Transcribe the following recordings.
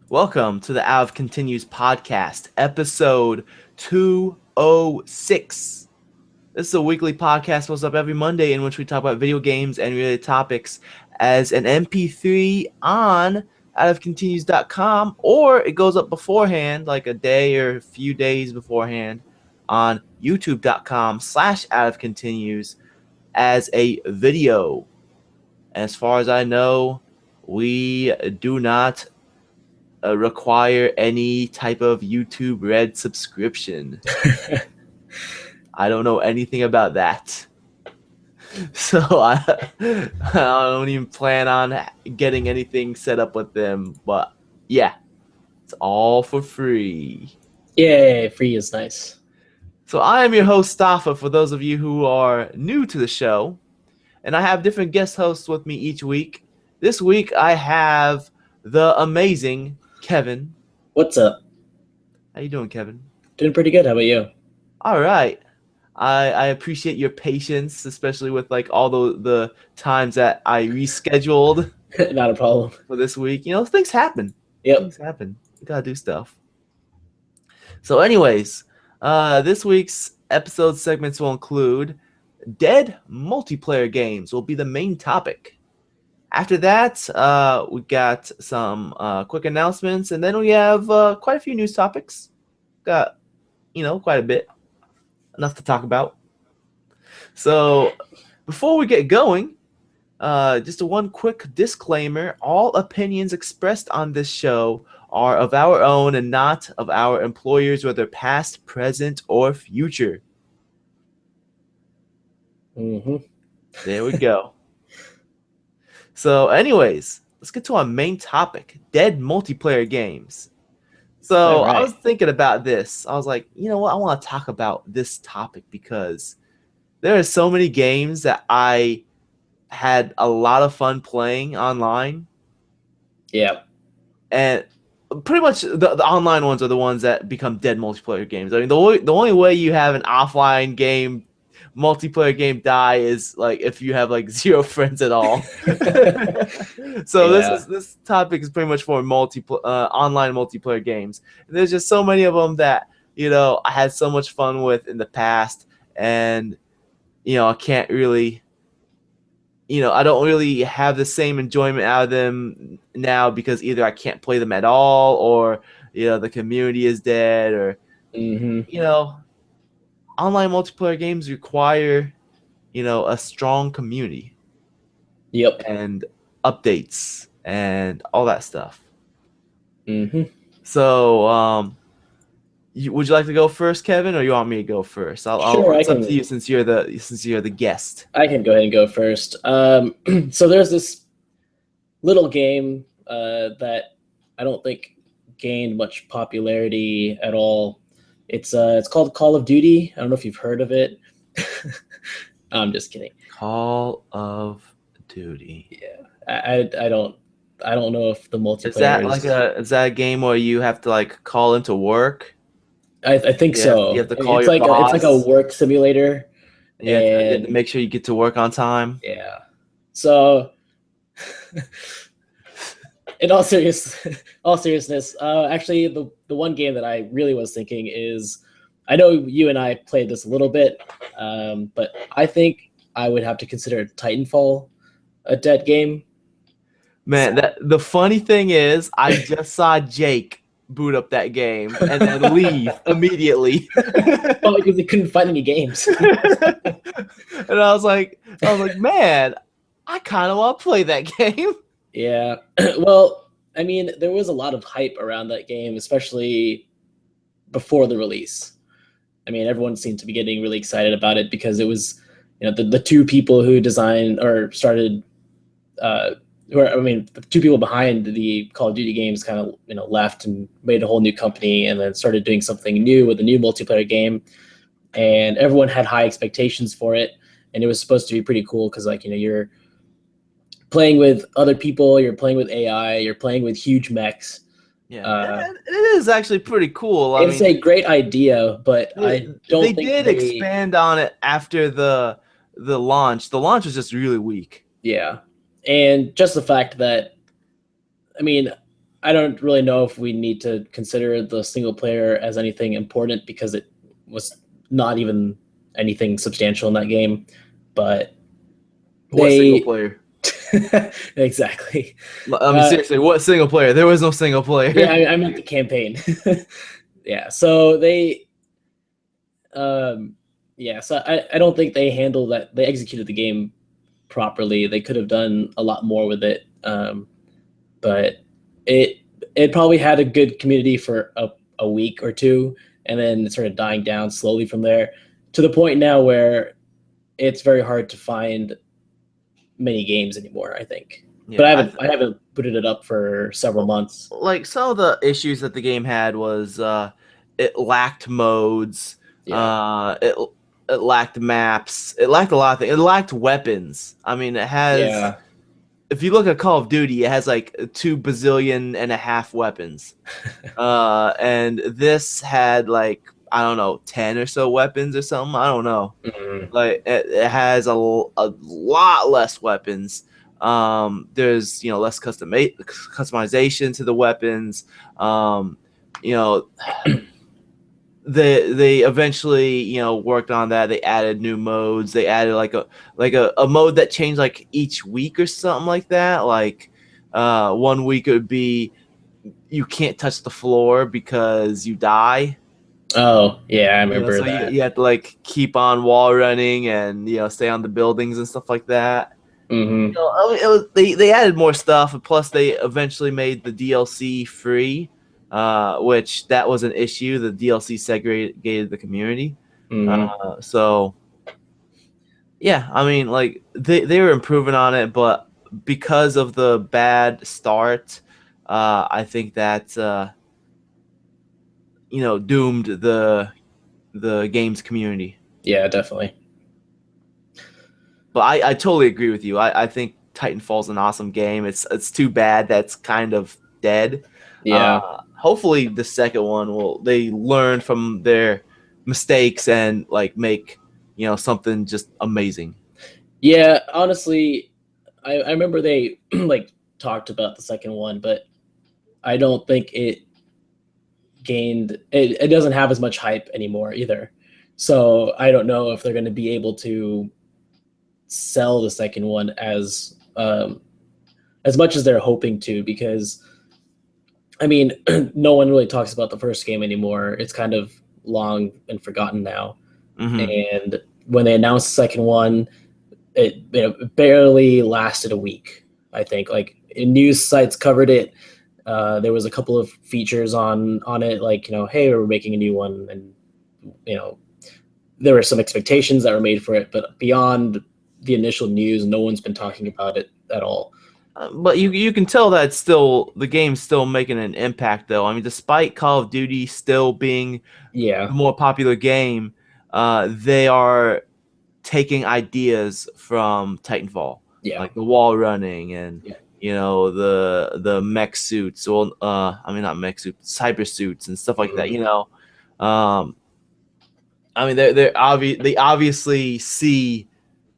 Welcome to the Out of Continues podcast, episode 206. This is a weekly podcast posted up every Monday in which we talk about video games and related topics as an MP3 on outofcontinues.com, or it goes up beforehand, like a day or a few days beforehand, on youtube.com/outofcontinues as a video. As far as I know, we do not require any type of YouTube Red subscription. I don't know anything about that. So I don't even plan on getting anything set up with them. But yeah, it's all for free. Yay, free is nice. So I am your host, Staffa, for those of you who are new to the show. And I have different guest hosts with me each week. This week I have the amazing Kevin. What's up? How you doing, Kevin? Doing pretty good. How about you? All right. I appreciate your patience, especially with like all the times that I rescheduled Not a problem. for this week. You know, things happen. Yep. Things happen. You gotta do stuff. So, anyways, this week's episode segments will include dead multiplayer games will be the main topic. After that, we got some quick announcements, and then we have quite a few news topics. Got, quite a bit. Enough to talk about. So, before we get going, just one quick disclaimer. All opinions expressed on this show are of our own and not of our employers, whether past, present, or future. Mm-hmm. There we go. So, anyways, let's get to our main topic, dead multiplayer games. So All right. I was thinking about this. I was like, you know what? I want to talk about this topic because there are so many games that I had a lot of fun playing online. Yeah. And pretty much the online ones are the ones that become dead multiplayer games. I mean, the only way you have an offline game, multiplayer game die is like if you have like zero friends at all. So Yeah. this topic is pretty much for online multiplayer games. And there's just so many of them that I had so much fun with in the past, and I can't really, I don't really have the same enjoyment out of them now because either I can't play them at all, or the community is dead, or Mm-hmm. Online multiplayer games require, a strong community Yep. and updates and all that stuff. Mm-hmm. So, would you like to go first, Kevin, or you want me to go first? Sure, It's up to you since you're the guest. I can go ahead and go first. So there's this little game that I don't think gained much popularity at all. It's called Call of Duty. I don't know if you've heard of it. I'm just kidding. Call of Duty. Yeah, I don't know if the multiplayer Is that a game where you have to like call into work? I think so. You have to call It's your like boss. it's like a work simulator. You have to make sure you get to work on time. Yeah. So, in all seriousness, actually, the one game that I really was thinking is, I know you and I played this a little bit, but I think I would have to consider Titanfall a dead game. Man, the funny thing is, I just saw Jake boot up that game and then leave immediately. Well, because they couldn't find any games. And I was like, man, I kind of want to play that game. Yeah. Well, I mean, there was a lot of hype around that game, especially before the release. I mean, everyone seemed to be getting really excited about it because it was, the two people who designed or started, the two people behind the Call of Duty games kind of, left and made a whole new company and then started doing something new with a new multiplayer game. And everyone had high expectations for it. And it was supposed to be pretty cool because, like, you're playing with other people, you're playing with AI, you're playing with huge mechs. Yeah, it is actually pretty cool. It's a great idea, but I don't think they did expand on it after the launch. The launch was just really weak. Yeah. And just the fact that, I mean, I don't really know if we need to consider the single player as anything important because it was not even anything substantial in that game. But What single they player? exactly. I mean, seriously, what single player? There was no single player. Yeah, I meant the campaign. Yeah, so so I don't think they handled that. They executed the game properly. They could have done a lot more with it, but it it probably had a good community for a week or two, and then it started dying down slowly from there to the point now where it's very hard to find many games anymore. I think, but Yeah, I haven't put it up for several months. like some of the issues that the game had was it lacked modes, Yeah, it lacked maps, it lacked a lot of things. It lacked weapons. I mean, it has. yeah. If you look at Call of Duty, it has like 2 bazillion and a half weapons, and this had like I don't know 10 or so weapons or something. I don't know. Mhm. Like it has a lot less weapons. There's less customization to the weapons. Um, you know they eventually worked on that. They added new modes. They added like a mode that changed like each week or something like that. Like 1 week it would be you can't touch the floor because you die. Oh, yeah, I remember So you, that. you have to like keep on wall running and stay on the buildings and stuff like that. Hmm. I mean, they added more stuff, and plus they eventually made the DLC free, which that was an issue. The DLC segregated the community. Hmm. So yeah, I mean, like they were improving on it, but because of the bad start, I think that doomed the game's community. Yeah, definitely. But I totally agree with you. I think Titanfall's an awesome game. It's too bad that's kind of dead. Yeah. Hopefully the second one they learn from their mistakes and like make something just amazing. Yeah, honestly, I remember they like talked about the second one, but I don't think it doesn't have as much hype anymore either. So I don't know if they're going to be able to sell the second one as much as they're hoping to, because I mean, no one really talks about the first game anymore. It's kind of long and forgotten now. Hmm. And when they announced the second one, it barely lasted a week. I think like news sites covered it. There was a couple of features on it, like hey, we're making a new one, and you know, there were some expectations that were made for it, but beyond the initial news, no one's been talking about it at all. But you can tell that the game's still making an impact though. I mean, despite Call of Duty still being the Yeah, more popular game, they are taking ideas from Titanfall, yeah, like the wall running and yeah. the mech suits. Well, I mean not mech suits, cyber suits and stuff like that. Mhm. Um, I mean they obviously see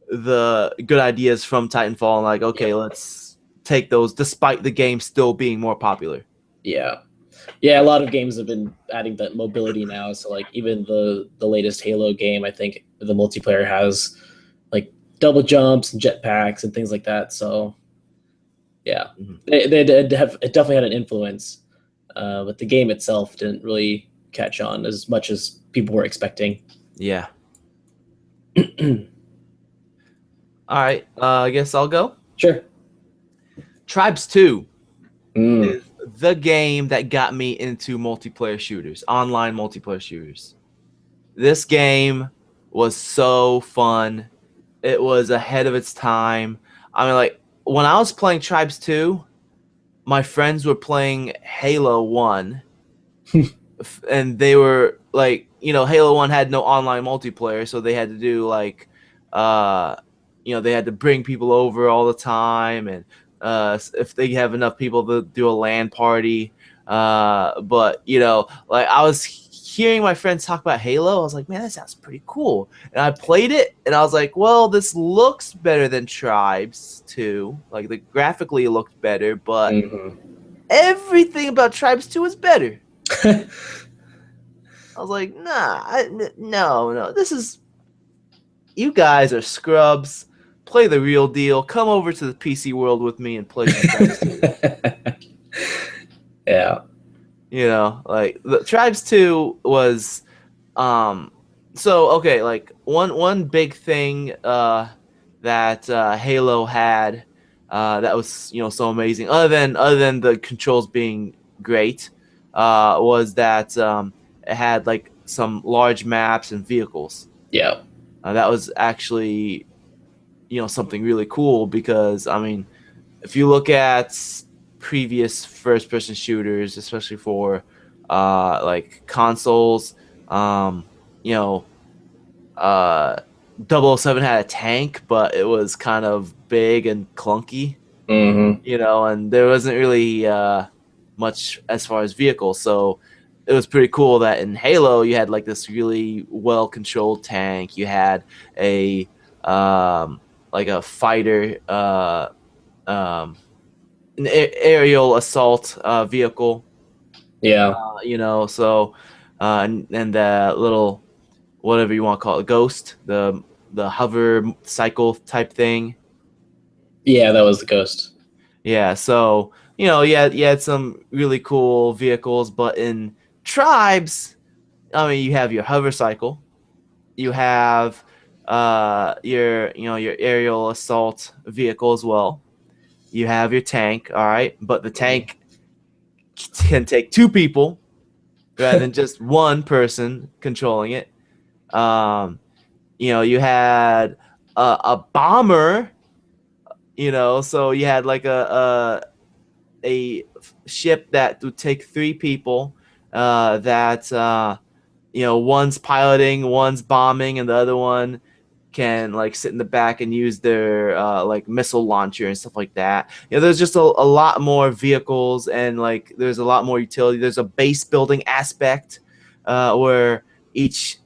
the good ideas from Titanfall and like, Yeah, okay, let's take those, despite the game still being more popular. yeah, yeah. A lot of games have been adding that mobility now. So like even the latest Halo game, I think the multiplayer has like double jumps and jetpacks and things like that. So yeah, Mhm. it definitely had an influence, but the game itself didn't really catch on as much as people were expecting. Yeah. All right. I guess I'll go. Sure. Tribes 2 Mm. is the game that got me into multiplayer shooters, online multiplayer shooters. This game was so fun. It was ahead of its time. I mean, like, when I was playing Tribes 2, my friends were playing Halo 1, and they were like, Halo 1 had no online multiplayer, so they had to do like, uh, they had to bring people over all the time, and if they have enough people to do a LAN party. But like I was hearing my friends talk about Halo, I was like, man, that sounds pretty cool. And I played it, and I was like, well, this looks better than Tribes 2. Like, graphically, it looked better, but Hmm. everything about Tribes 2 is better. I was like, nah, no. This is, you guys are scrubs. Play the real deal. Come over to the PC world with me and play some Tribes 2. Yeah. You know, like the Tribes 2 was so okay, like one big thing that Halo had that was, you know, so amazing, other than the controls being great, was that it had like some large maps and vehicles. Yeah. That was actually, you know, something really cool because I mean, if you look at previous first person shooters, especially for like consoles, you know, uh 007 had a tank, but it was kind of big and clunky, Hmm. you know, and there wasn't really much as far as vehicles. So it was pretty cool that in Halo you had like this really well controlled tank. You had a like a fighter um an aerial assault vehicle, Yeah. you know, so and the little, whatever you want to call it, ghost, the hover cycle type thing. Yeah, that was the Ghost. Yeah, so you know, you had some really cool vehicles, but in Tribes, I mean, you have your hover cycle, you have your, you know, your aerial assault vehicle as well. You have your tank, all right, but the tank can take two people rather than just one person controlling it. Um, you know, you had a bomber, you know, so you had like a ship that would take three people, that you know, one's piloting, one's bombing, and the other one can like sit in the back and use their like missile launcher and stuff like that. You know, there's just a lot more vehicles, and like there's a lot more utility. There's a base building aspect where each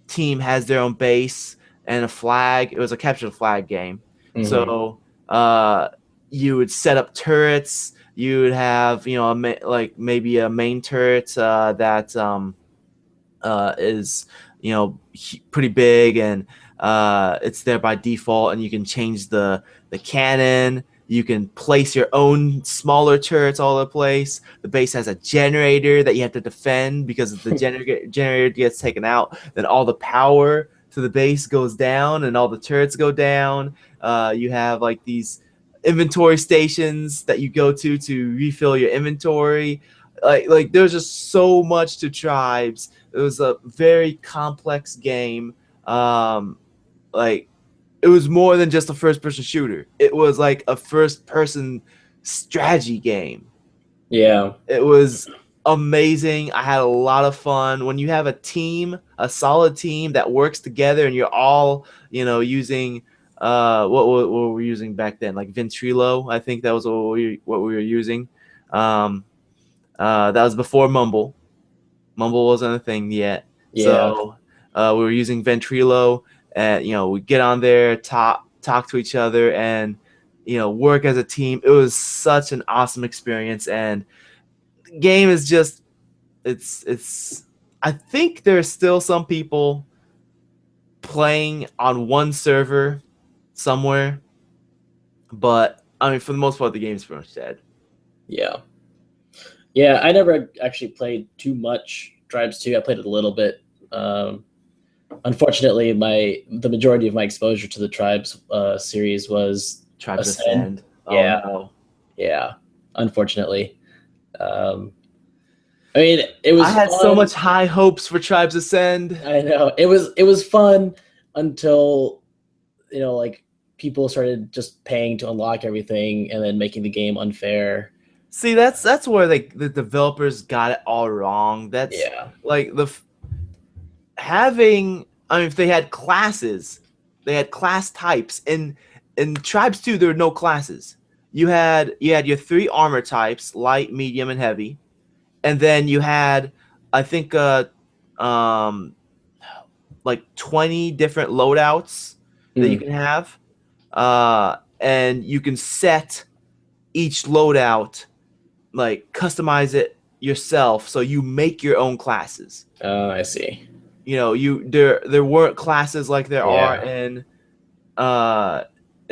team has their own base and a flag. It was a capture the flag game. Hmm. So you would set up turrets. You would have, you know, like maybe a main turret that is, you know, pretty big, and it's there by default, and you can change the cannon. You can place your own smaller turrets all over the place. The base has a generator that you have to defend, because if the generator gets taken out, then all the power to the base goes down and all the turrets go down. You have like these inventory stations that you go to refill your inventory. Like there's just so much to Tribes. It was a very complex game. Like it was more than just a first person shooter. It was like a first person strategy game. Yeah. It was amazing. I had a lot of fun. When you have a team, a solid team that works together, and you're all, you know, using what were we using back then? Like Ventrilo, I think that was what we were using. Um, that was before Mumble. Mumble wasn't a thing yet. Yeah. So we were using Ventrilo, and you know, we get on there, talk to each other, and you know, work as a team. It was such an awesome experience, and the game is just, it's. I think there's still some people playing on one server somewhere, but I mean, for the most part, the game's pretty much dead. Yeah. Yeah. I never actually played too much Tribes 2. I played it a little bit. Unfortunately, the majority of my exposure to the Tribes series was Tribes Ascend. Ascend. Oh Yeah. no. Yeah. Unfortunately. Um, I mean, it was I had so fun. much high hopes for Tribes Ascend. I know it was fun until, like, people started just paying to unlock everything and then making the game unfair. See, that's where the developers got it all wrong. That's Yeah. like having. I mean, if they had classes, they had class types. In Tribes 2, there were no classes. You had your three armor types: light, medium, and heavy, and then you had, I think, um, like 20 different loadouts that you Mm. can have, and you can set each loadout like customize it yourself, so you make your own classes. Oh, I see. You know, there weren't classes like there are in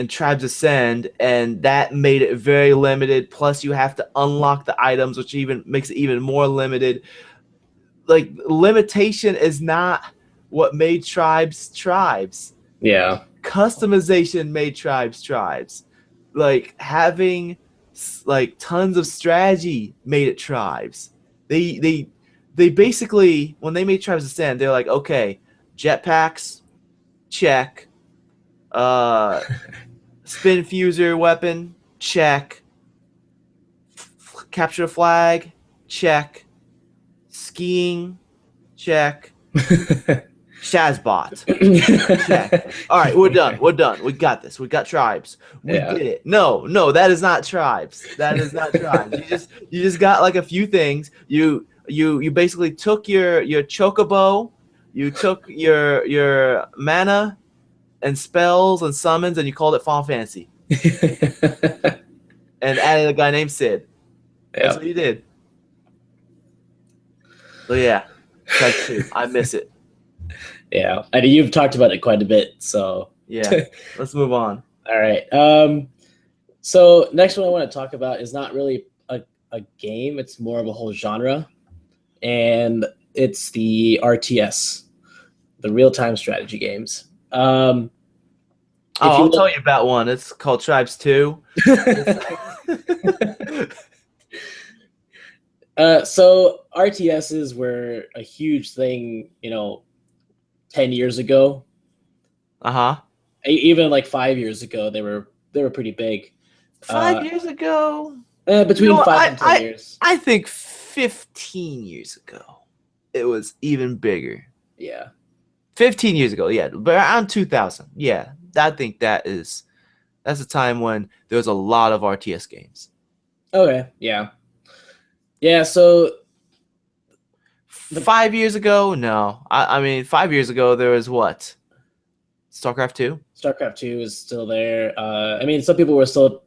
Tribes Ascend, and that made it very limited. Plus, you have to unlock the items, which even makes it even more limited. Like, limitation is not what made tribes. Yeah. Customization made tribes. Like, having like tons of strategy made it tribes. They basically, when they made Tribes Ascend, they're like, okay, jetpacks, check. Spin fuser weapon, check. Capture the flag, check. Skiing, check. Shazbot, check. All right, we're done. We got this. We got tribes. We did it. No, that is not tribes. That is not tribes. You just got like a few things. You basically took your chocobo, you took your mana and spells and summons, and you called it Final Fantasy. And added a guy named Sid. That's what you did. So yeah, Type 2. I miss it. Yeah, I mean, you've talked about it quite a bit, so yeah. Let's move on. All right. So next one I want to talk about is not really a game; it's more of a whole genre, and it's the RTS, the real-time strategy games. I'll tell you about one. It's called Tribes 2. So RTSs were a huge thing, 10 years ago. Even like 5 years ago, they were pretty big. 5 years ago? Between 5 and 10 years. I think 15 years ago, it was even bigger. Yeah. 15 years ago, yeah. But around 2000, yeah. I think that's a time when there was a lot of RTS games. Okay, yeah. Yeah, so 5 years ago, no. I mean, 5 years ago, there was what? StarCraft 2? StarCraft 2 is still there. I mean, some people were still,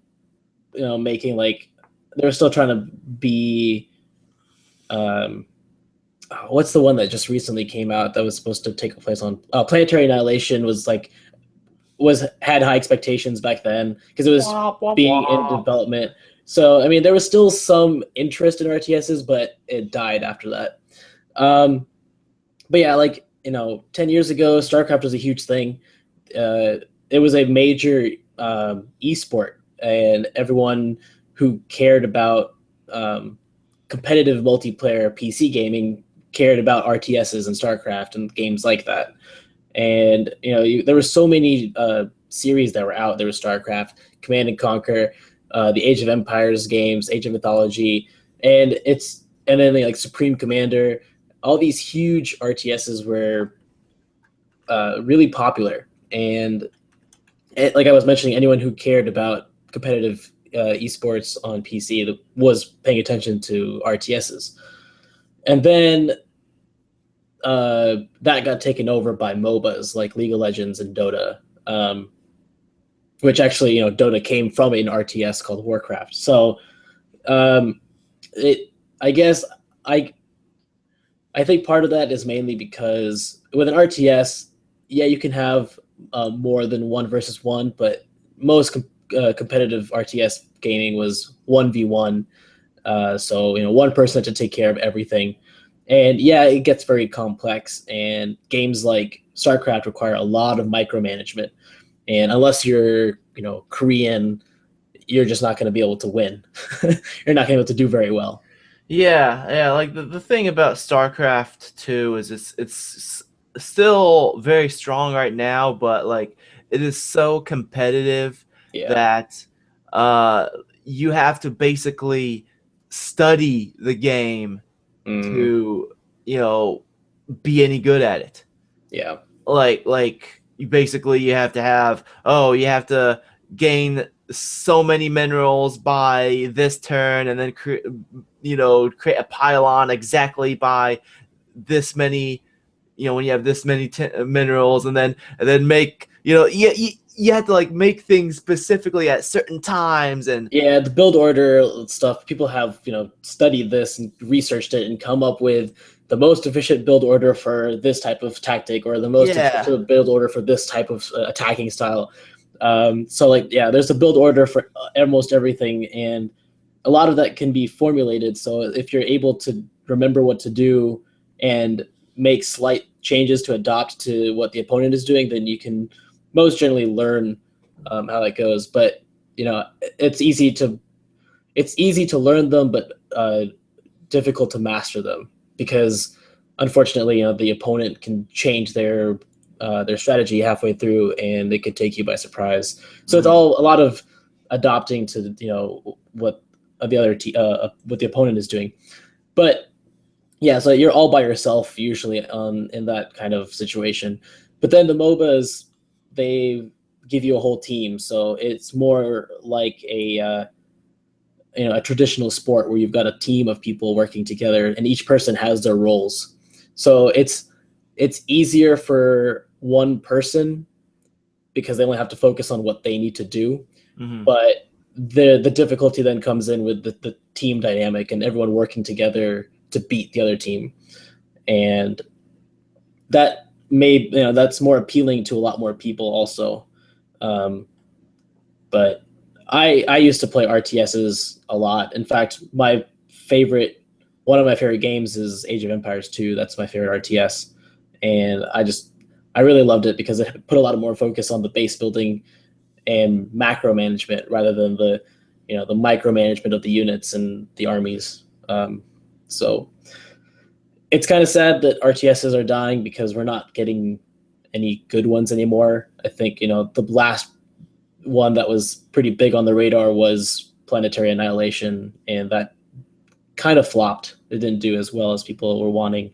making like, they were still trying to be, what's the one that just recently came out that was supposed to take place on Planetary Annihilation had high expectations back then because it was being in development. So, I mean, there was still some interest in RTSs, but it died after that. But yeah, 10 years ago, StarCraft was a huge thing. It was a major esport, and everyone who cared about competitive multiplayer PC gaming cared about RTSs and StarCraft and games like that. And there were so many series that were out. There was StarCraft, Command and Conquer, the Age of Empires games, Age of Mythology, and then like Supreme Commander. All these huge RTSs were really popular, and like I was mentioning, anyone who cared about competitive esports on PC was paying attention to RTSs. And then that got taken over by MOBAs like League of Legends and Dota, which actually, Dota came from an RTS called Warcraft. So I think part of that is mainly because with an RTS, yeah, you can have more than 1 versus 1, but most competitive RTS gaming was 1v1. So, one person had to take care of everything. And yeah, it gets very complex, and games like StarCraft require a lot of micromanagement. And unless you're, Korean, you're just not going to be able to win. You're not going to be able to do very well. Yeah. Like the thing about StarCraft 2 is it's still very strong right now, but like it is so competitive that you have to basically study the game to be any good at it. Yeah. Like you have to gain so many minerals by this turn, and then create a pylon exactly by this many, when you have this many minerals, and then make, you had to like make things specifically at certain times, and Yeah, the build order stuff, people have, studied this and researched it and come up with the most efficient build order for this type of tactic or the most yeah, efficient build order for this type of attacking style. So like, yeah, there's a build order for almost everything, and a lot of that can be formulated. So if you're able to remember what to do and make slight changes to adapt to what the opponent is doing, then you can most generally learn how that goes. But it's easy to learn them, but difficult to master them because unfortunately, the opponent can change their strategy halfway through, and it could take you by surprise. So it's all a lot of adopting to what what the opponent is doing. But yeah, so you're all by yourself usually in that kind of situation. But then the MOBAs, they give you a whole team, so it's more like a traditional sport where you've got a team of people working together, and each person has their roles. So it's easier for one person because they only have to focus on what they need to do. But the difficulty then comes in with the team dynamic and everyone working together to beat the other team, and that that's more appealing to a lot more people also. But I used to play RTSs a lot. In fact, one of my favorite games is Age of Empires 2. That's my favorite RTS, and I really loved it because it put a lot more focus on the base building and macro management rather than the micromanagement of the units and the armies. So it's kind of sad that RTSs are dying because we're not getting any good ones anymore. I think the last one that was pretty big on the radar was Planetary Annihilation, and that kind of flopped. It didn't do as well as people were wanting.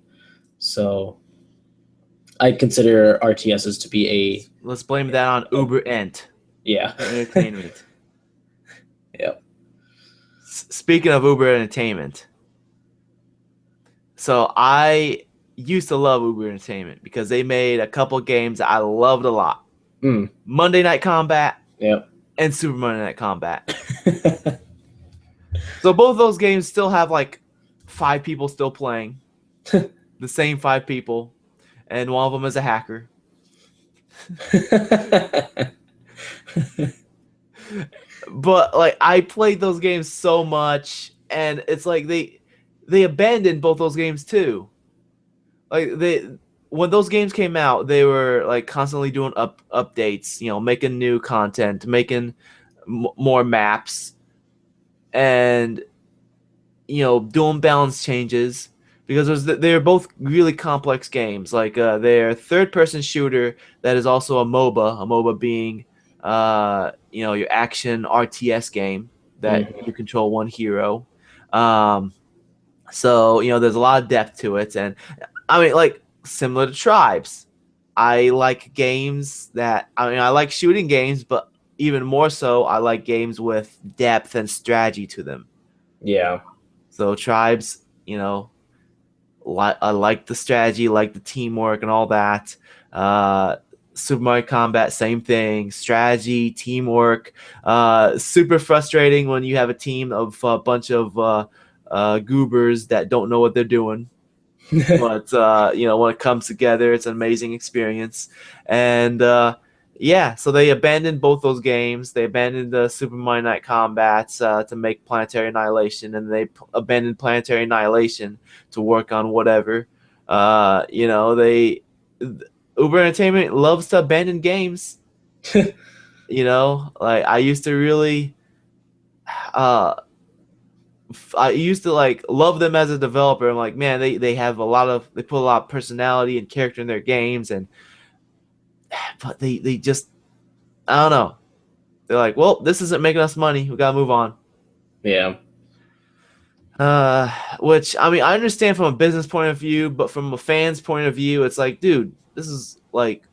So I consider RTSs to be let's blame that on Uber Ent. Yeah. Entertainment. Yep. Speaking of Uber Entertainment, so I used to love Uber Entertainment because they made a couple games that I loved a lot. Monday Night Combat. Yep. And Super Monday Night Combat. So both those games still have like 5 people still playing. The same 5 people. And one of them is a hacker. But like I played those games so much, and it's like they abandoned both those games too. Like when those games came out, they were like constantly doing updates, making new content, making more maps, and doing balance changes because they're both really complex games. Like they're third-person shooter that is also a MOBA being your action RTS game that you control one hero. So there's a lot of depth to it, and I mean like similar to Tribes. I like games I like shooting games, but even more so, I like games with depth and strategy to them. Yeah. So Tribes, I like the strategy, like the teamwork and all that. Super Mario Combat, same thing. Strategy, teamwork. Super frustrating when you have a team of a bunch of goobers that don't know what they're doing. But when it comes together, it's an amazing experience. And so they abandoned both those games. They abandoned the Super Mario Night Combats to make Planetary Annihilation, and they abandoned Planetary Annihilation to work on whatever. Uber Entertainment loves to abandon games. Like I used to really. I used to like love them as a developer. I'm like, man, they put a lot of personality and character in their games, but they just, I don't know. They're like, well, this isn't making us money. We gotta move on. Yeah. Which I mean, I understand from a business point of view, but from a fan's point of view, it's like, dude, this is like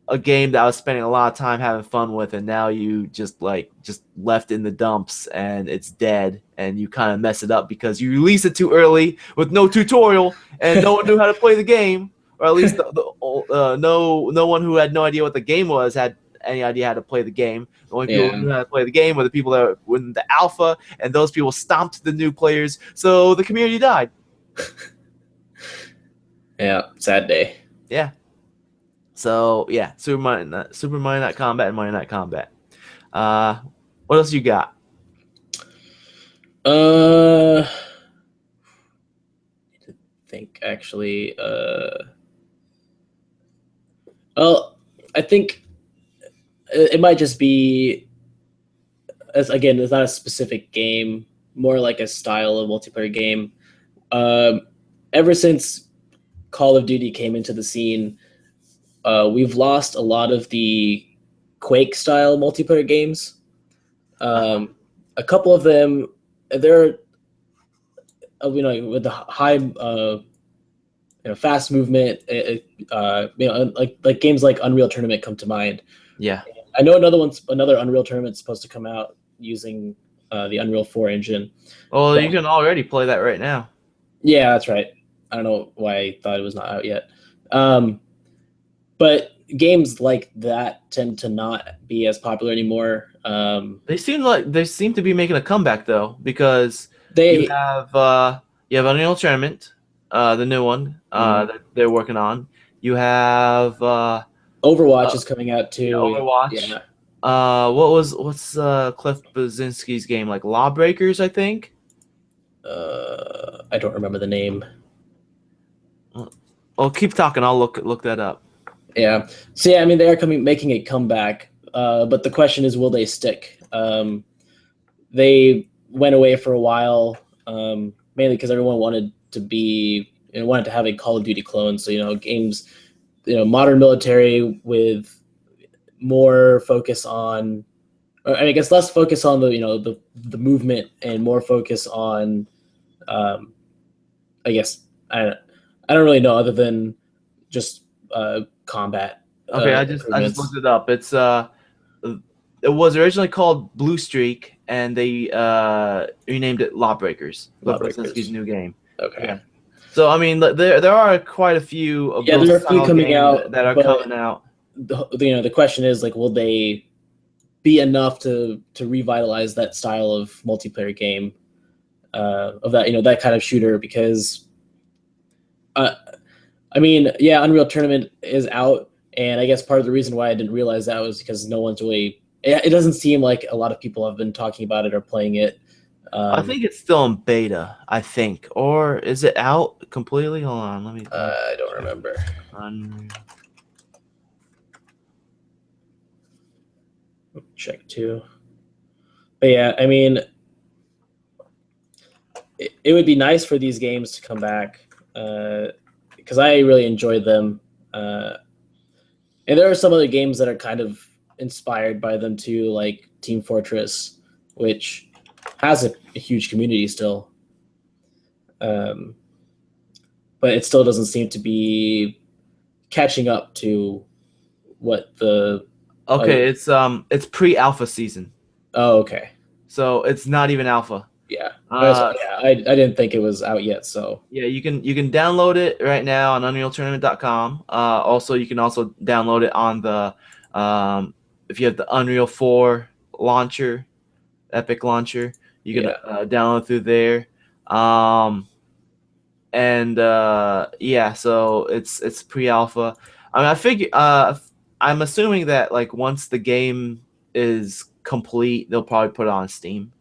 a game that I was spending a lot of time having fun with, and now you just left in the dumps and it's dead, and you kind of mess it up because you released it too early with no tutorial and no one knew how to play the game, or at least no one who had no idea what the game was had any idea how to play the game. The only people Yeah. who knew how to play the game were the people that were in the alpha, and those people stomped the new players, so the community died. Yeah, sad day. Yeah. So yeah, Super Mario Knight Combat and Mario Knight Combat. What else you got? I think actually. Well, I think it might just be, as again, it's not a specific game, more like a style of multiplayer game. Ever since Call of Duty came into the scene, we've lost a lot of the Quake style multiplayer games. A couple of them, they're with the high, fast movement. Like games like Unreal Tournament come to mind. Yeah. I know another Unreal Tournament supposed to come out using the Unreal 4 engine. Well, you can already play that right now. Yeah, that's right. I don't know why I thought it was not out yet. But games like that tend to not be as popular anymore. They seem to be making a comeback though, because They you have Unreal Tournament, the new one that they're working on. You have Overwatch is coming out too. Overwatch. Yeah. What's Cliff Blazinski's game, like Lawbreakers, I think? I don't remember the name. Well, keep talking. I'll look that up. Yeah. So yeah, I mean they are making a comeback, but the question is, will they stick? They went away for a while, mainly because everyone wanted to have a Call of Duty clone. So games, modern military with more focus on, or I guess less focus on the movement and more focus on, I guess I don't really know other than just combat. Okay, I just looked it up. It's it was originally called Blue Streak, and they renamed it Lawbreakers. Blazinski's new game. Okay. Yeah. So I mean, there are quite a few of those there are a few coming out that are coming out. The question is, like, will they be enough to revitalize that style of multiplayer game, of that kind of shooter? Because I mean, yeah, Unreal Tournament is out, and I guess part of the reason why I didn't realize that was because no one's really. It doesn't seem like a lot of people have been talking about it or playing it. I think it's still in beta. I think, or is it out completely? Hold on, let me. I don't remember. Check too. But yeah, I mean, it would be nice for these games to come back, because I really enjoyed them. And there are some other games that are kind of inspired by them too, like Team Fortress, which has a huge community still. But it still doesn't seem to be catching up to what the. Okay, it's pre-alpha season. Oh, okay. So it's not even alpha. Yeah. I didn't think it was out yet. So yeah, you can download it right now on UnrealTournament.com. Also, you can also download it on the if you have the Unreal 4 launcher, Epic launcher, you can download through there. Yeah, so it's pre-alpha. I mean, I'm assuming that like once the game is complete, they'll probably put it on Steam,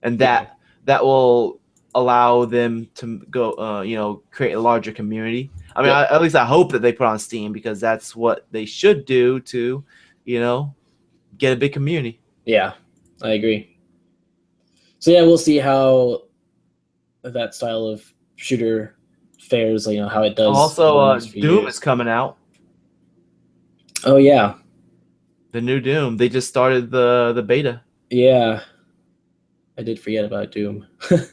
and that will allow them to go, create a larger community. I mean, at least I hope that they put on Steam, because that's what they should do to, get a big community. Yeah, I agree. So yeah, we'll see how that style of shooter fares. How it does. Also, Doom is coming out. Oh yeah, the new Doom. They just started the beta. Yeah, I did forget about Doom. Yeah,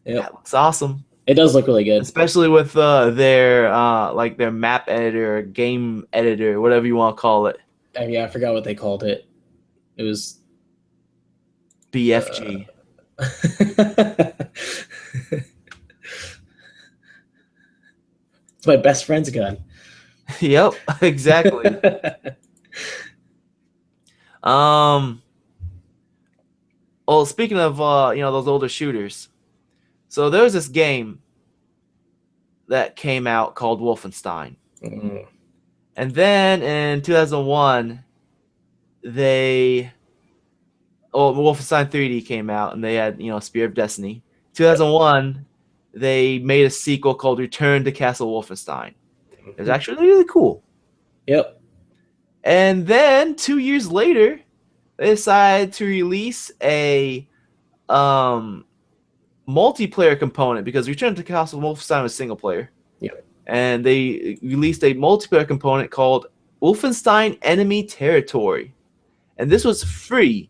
it looks awesome. It does look really good, especially with their map editor, game editor, whatever you want to call it. I forgot what they called it. It was BFG. It's my best friend's gun. Yep, exactly. Um. Well, speaking of those older shooters, so there was this game that came out called Wolfenstein, Mm. and then in 2001 they Wolfenstein 3D came out, and they had Spear of Destiny. 2001 they made a sequel called Return to Castle Wolfenstein. It was actually really cool. Yep. And then 2 years later, they decided to release a multiplayer component because Return to Castle Wolfenstein was single player. Yep. And they released a multiplayer component called Wolfenstein Enemy Territory. And this was free.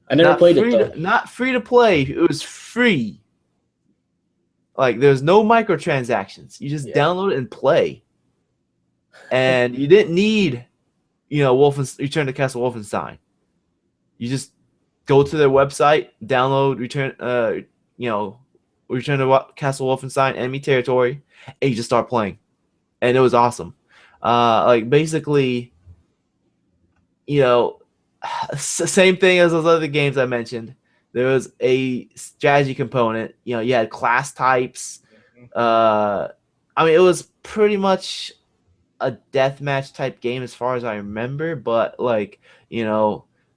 I never played it though. Not free to play. It was free. Like there's no microtransactions. You just download it and play. And you didn't need, Return to Castle Wolfenstein. You just go to their website, download Return to Castle Wolfenstein Enemy Territory, and you just start playing. And it was awesome. Basically, same thing as those other games I mentioned. There was a strategy component. You had class types. It was pretty much a deathmatch type game as far as I remember, but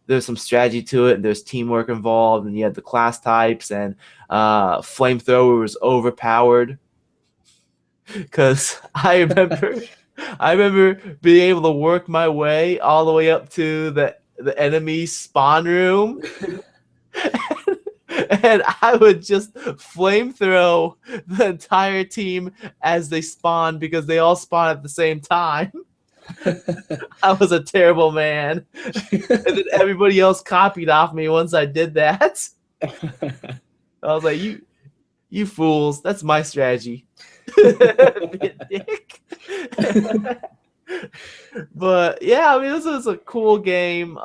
there's some strategy to it, and there's teamwork involved, and you had the class types, and flamethrower was overpowered. Because I remember being able to work my way all the way up to the enemy spawn room. And I would just flamethrow the entire team as they spawn because they all spawn at the same time. I was a terrible man. And then everybody else copied off me once I did that. I was like, you fools, that's my strategy. Dick. But yeah, this is a cool game.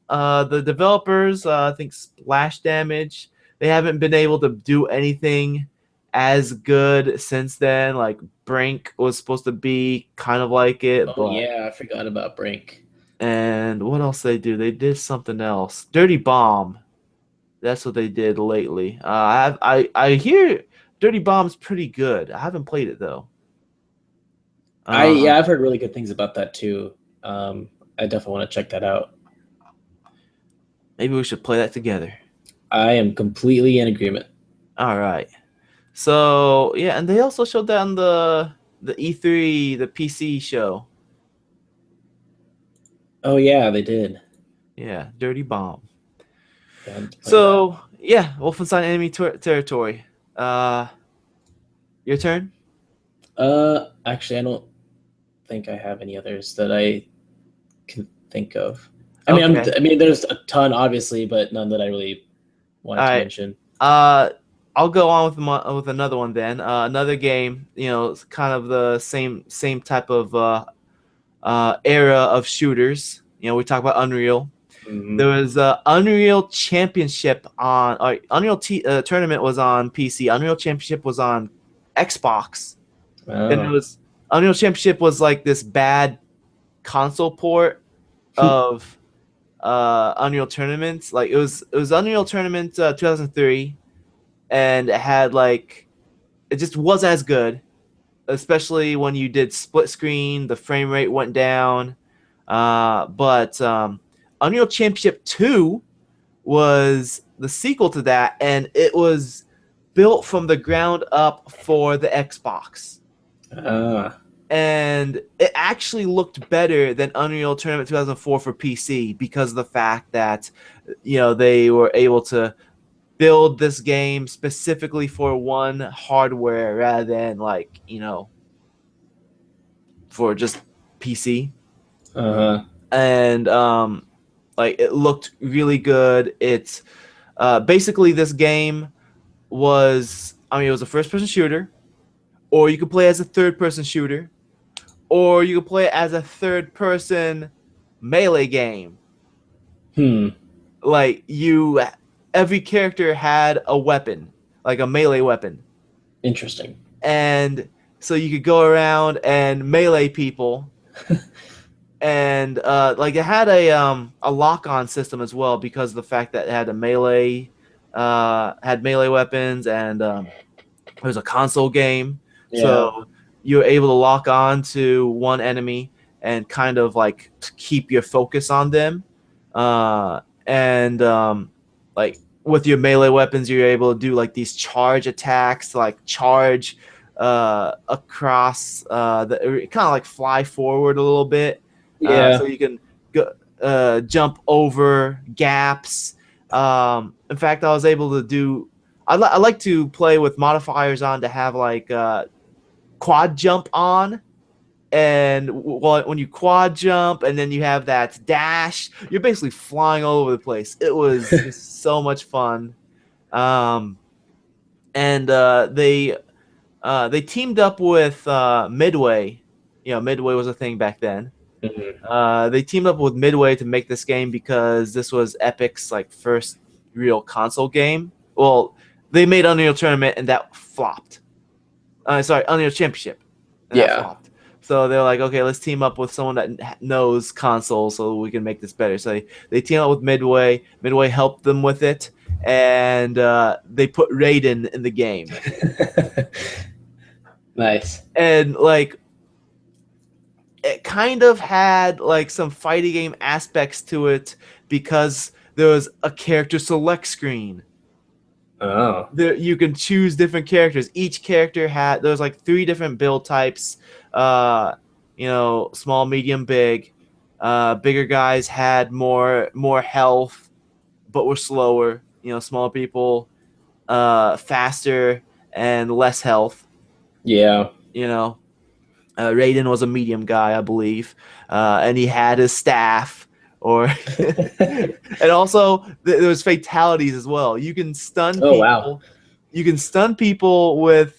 The developers, I think Splash Damage, they haven't been able to do anything as good since then. Like Brink was supposed to be kind of like it. Oh yeah, I forgot about Brink. And what else they do? They did something else. Dirty Bomb. That's what they did lately. I hear Dirty Bomb's pretty good. I haven't played it though. I've heard really good things about that too. I definitely want to check that out. Maybe we should play that together. I am completely in agreement. All right. So yeah, and they also showed that on the E3, the PC show. Oh yeah, they did. Yeah, Dirty Bomb. So yeah, Wolfenstein Enemy Territory. Your turn. Actually, I don't think I have any others that I can think of. I mean, there's a ton, obviously, but none that I really wanted to mention. I'll go on with another one then. Another game, it's kind of the same type of era of shooters. We talk about Unreal. Mm-hmm. There was Unreal Championship Unreal Tournament was on PC. Unreal Championship was on Xbox. Oh. And it was Unreal Championship was like this bad console port of Unreal Tournaments. Like it was Unreal Tournament 2003, and it had it just wasn't as good, especially when you did split screen. The frame rate went down, but Unreal Championship 2 was the sequel to that, and it was built from the ground up for the Xbox. And it actually looked better than Unreal Tournament 2004 for PC because of the fact that, they were able to build this game specifically for one hardware rather than for just PC. And it looked really good. It's basically this game was, it was a first-person shooter, or you could play as a third-person shooter, or you could play as a third-person melee game. Every character had a weapon, like a melee weapon. Interesting. And so you could go around and melee people. and like it had a lock-on system as well because of the fact that it had a melee had melee weapons, and it was a console game, Yeah. so you're able to lock on to one enemy and kind of like keep your focus on them, and like with your melee weapons you're able to do like these charge attacks, like charge across the kind of like fly forward a little bit, Yeah. so you can go, jump over gaps. In fact, I was able to do. I like to play with modifiers on to have like quad jump on, and when you quad jump and then you have that dash, you're basically flying all over the place. It was just so much fun. Um, and they teamed up with Midway. You know, Midway was a thing back then. Mhm. They teamed up with Midway to make this game because this was Epic's like first real console game. Well, they made Unreal Tournament and that flopped. Sorry, Unreal Championship, and that Yeah. flopped. So they're like, okay, let's team up with someone that knows console so we can make this better. So they team up with Midway. Midway helped them with it, and they put Raiden in the game. Nice. And like it kind of had like some fighting game aspects to it because there was a character select screen. Oh. There, you can choose different characters. Each character had there was like 3 different build types. You know, small, medium, big. Bigger guys had more health, but were slower. You know, small people faster and less health. Yeah. You know, Raiden was a medium guy, I believe, and he had his staff. Or and also there was fatalities as well. You can stun Oh, people. wow. You can stun people with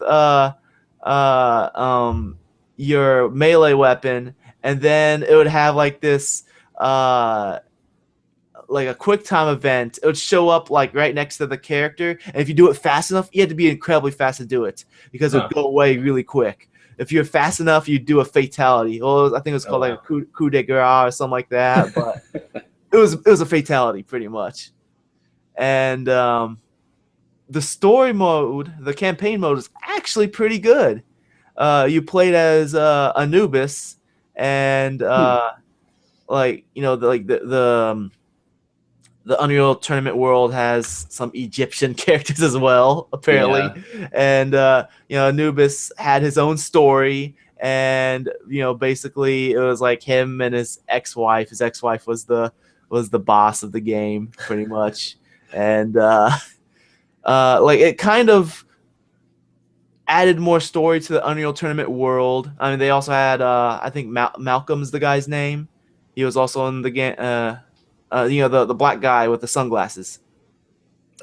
your melee weapon, and then it would have like this like a quick time event. It would show up like right next to the character, and if you do it fast enough, you had to be incredibly fast to do it because it would go away really quick. If you're fast enough, you do a fatality. Well, I think it was called like a coup de grace or something like that, but it was a fatality pretty much. And the story mode, the campaign mode, is actually pretty good. You played as Anubis, and like you know, the Unreal Tournament world has some Egyptian characters as well, apparently. Yeah. And you know, Anubis had his own story, and you know, basically it was like him and his ex-wife. His ex-wife was the boss of the game, pretty much. And like it kind of added more story to the Unreal Tournament world. I mean, they also had I think Malcolm's the guy's name. He was also in the game. You know, the black guy with the sunglasses.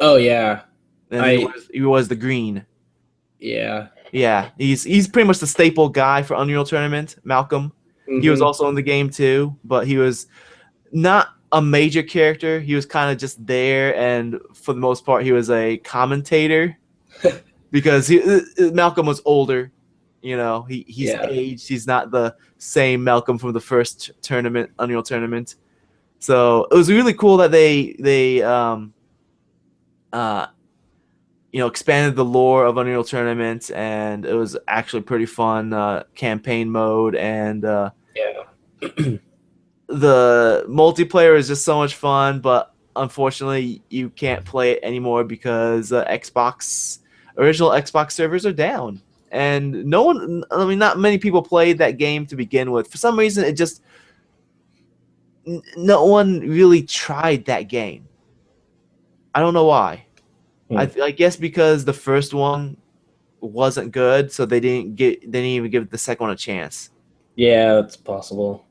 Oh, yeah. And he was the green. Yeah. Yeah, he's pretty much the staple guy for Unreal Tournament. Malcolm. Mm-hmm. He was also in the game too, but he was not a major character. He was kind of just there, and for the most part, he was a commentator because Malcolm was older. You know, he's aged. He's not the same Malcolm from the first tournament, Unreal Tournament. So it was really cool that they you know, expanded the lore of Unreal Tournament, and it was actually pretty fun campaign mode, and yeah. The multiplayer is just so much fun, but unfortunately you can't play it anymore because original Xbox servers are down, and not many people played that game to begin with. For some reason, it just no one really tried that game. I don't know why. I guess because the first one wasn't good, so they didn't even give the second one a chance. Yeah, that's possible.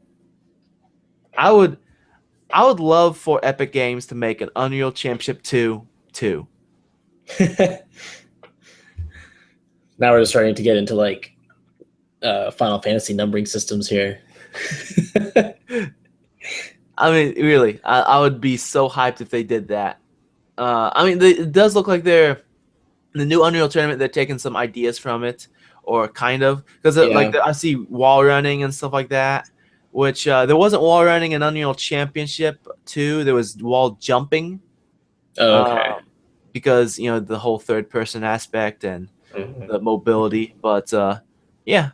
I would love for Epic Games to make an Unreal Championship 2. Now we're just starting to get into like Final Fantasy numbering systems here. I mean, really, I would be so hyped if they did that. I mean, it does look like the new Unreal Tournament, they're taking some ideas from it, or kind of, because like I see wall running and stuff like that. which there wasn't wall running in Unreal Championship 2. There was wall jumping. Oh, okay. Because the whole third person aspect and the mobility. But yeah.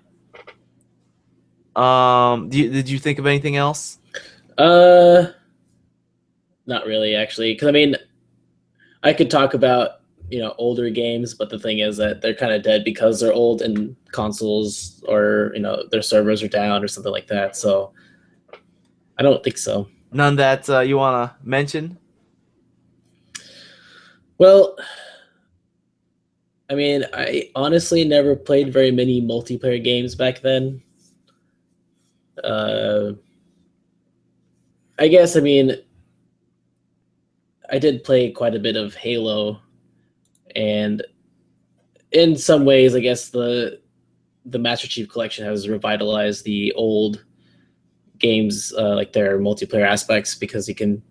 Did you think of anything else? Not really, actually, because I mean, I could talk about older games, but the thing is that they're kind of dead because they're old and consoles or their servers are down or something like that. So I don't think so. None that you want to mention? Well, I mean, I honestly never played very many multiplayer games back then. I guess, I mean, I did play quite a bit of Halo, and in some ways, I guess the Master Chief Collection has revitalized the old games, like their multiplayer aspects, because you can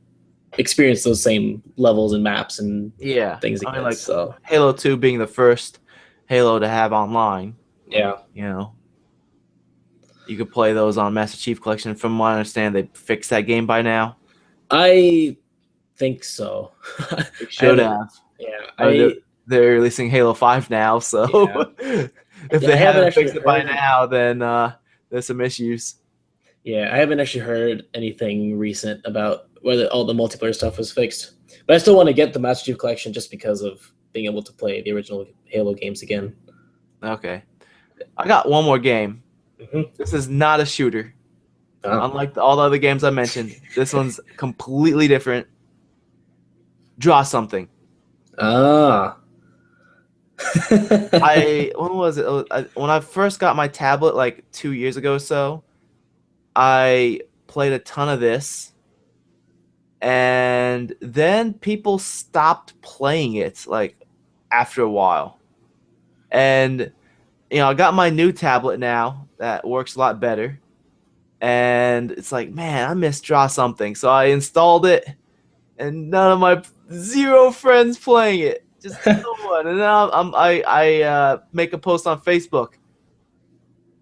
experience those same levels and maps and things again. I mean, like so Halo 2 being the first Halo to have online. Yeah. You could play those on Master Chief Collection. From what I understand, they fixed that game by now. I think so. They should have. Yeah. They're releasing Halo 5 now, so if they haven't fixed it by now, then there's some issues. Yeah, I haven't actually heard anything recent about whether all the multiplayer stuff was fixed. But I still want to get the Master Chief Collection just because of being able to play the original Halo games again. Okay. I got one more game. Mm-hmm. This is not a shooter. Unlike all the other games I mentioned, this one's completely different. Draw something. When was it? When I first got my tablet like 2 years ago or so, I played a ton of this, and then people stopped playing it like after a while. And I got my new tablet now that works a lot better, and it's like, man, I miss Draw Something. So I installed it, and none of my 0 friends playing it. Just no one. And now I make a post on Facebook.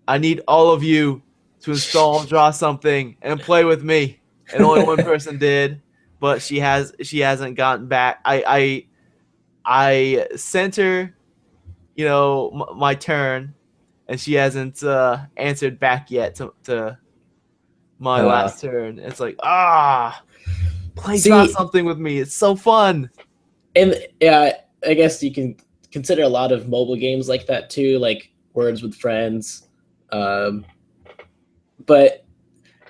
I need all of you to install Draw Something and play with me. And only one person did, but she hasn't gotten back. I sent her, my turn, and she hasn't answered back yet to my last turn. It's like, play Draw Something with me. It's so fun. And yeah, I guess you can consider a lot of mobile games like that too, like Words with Friends. But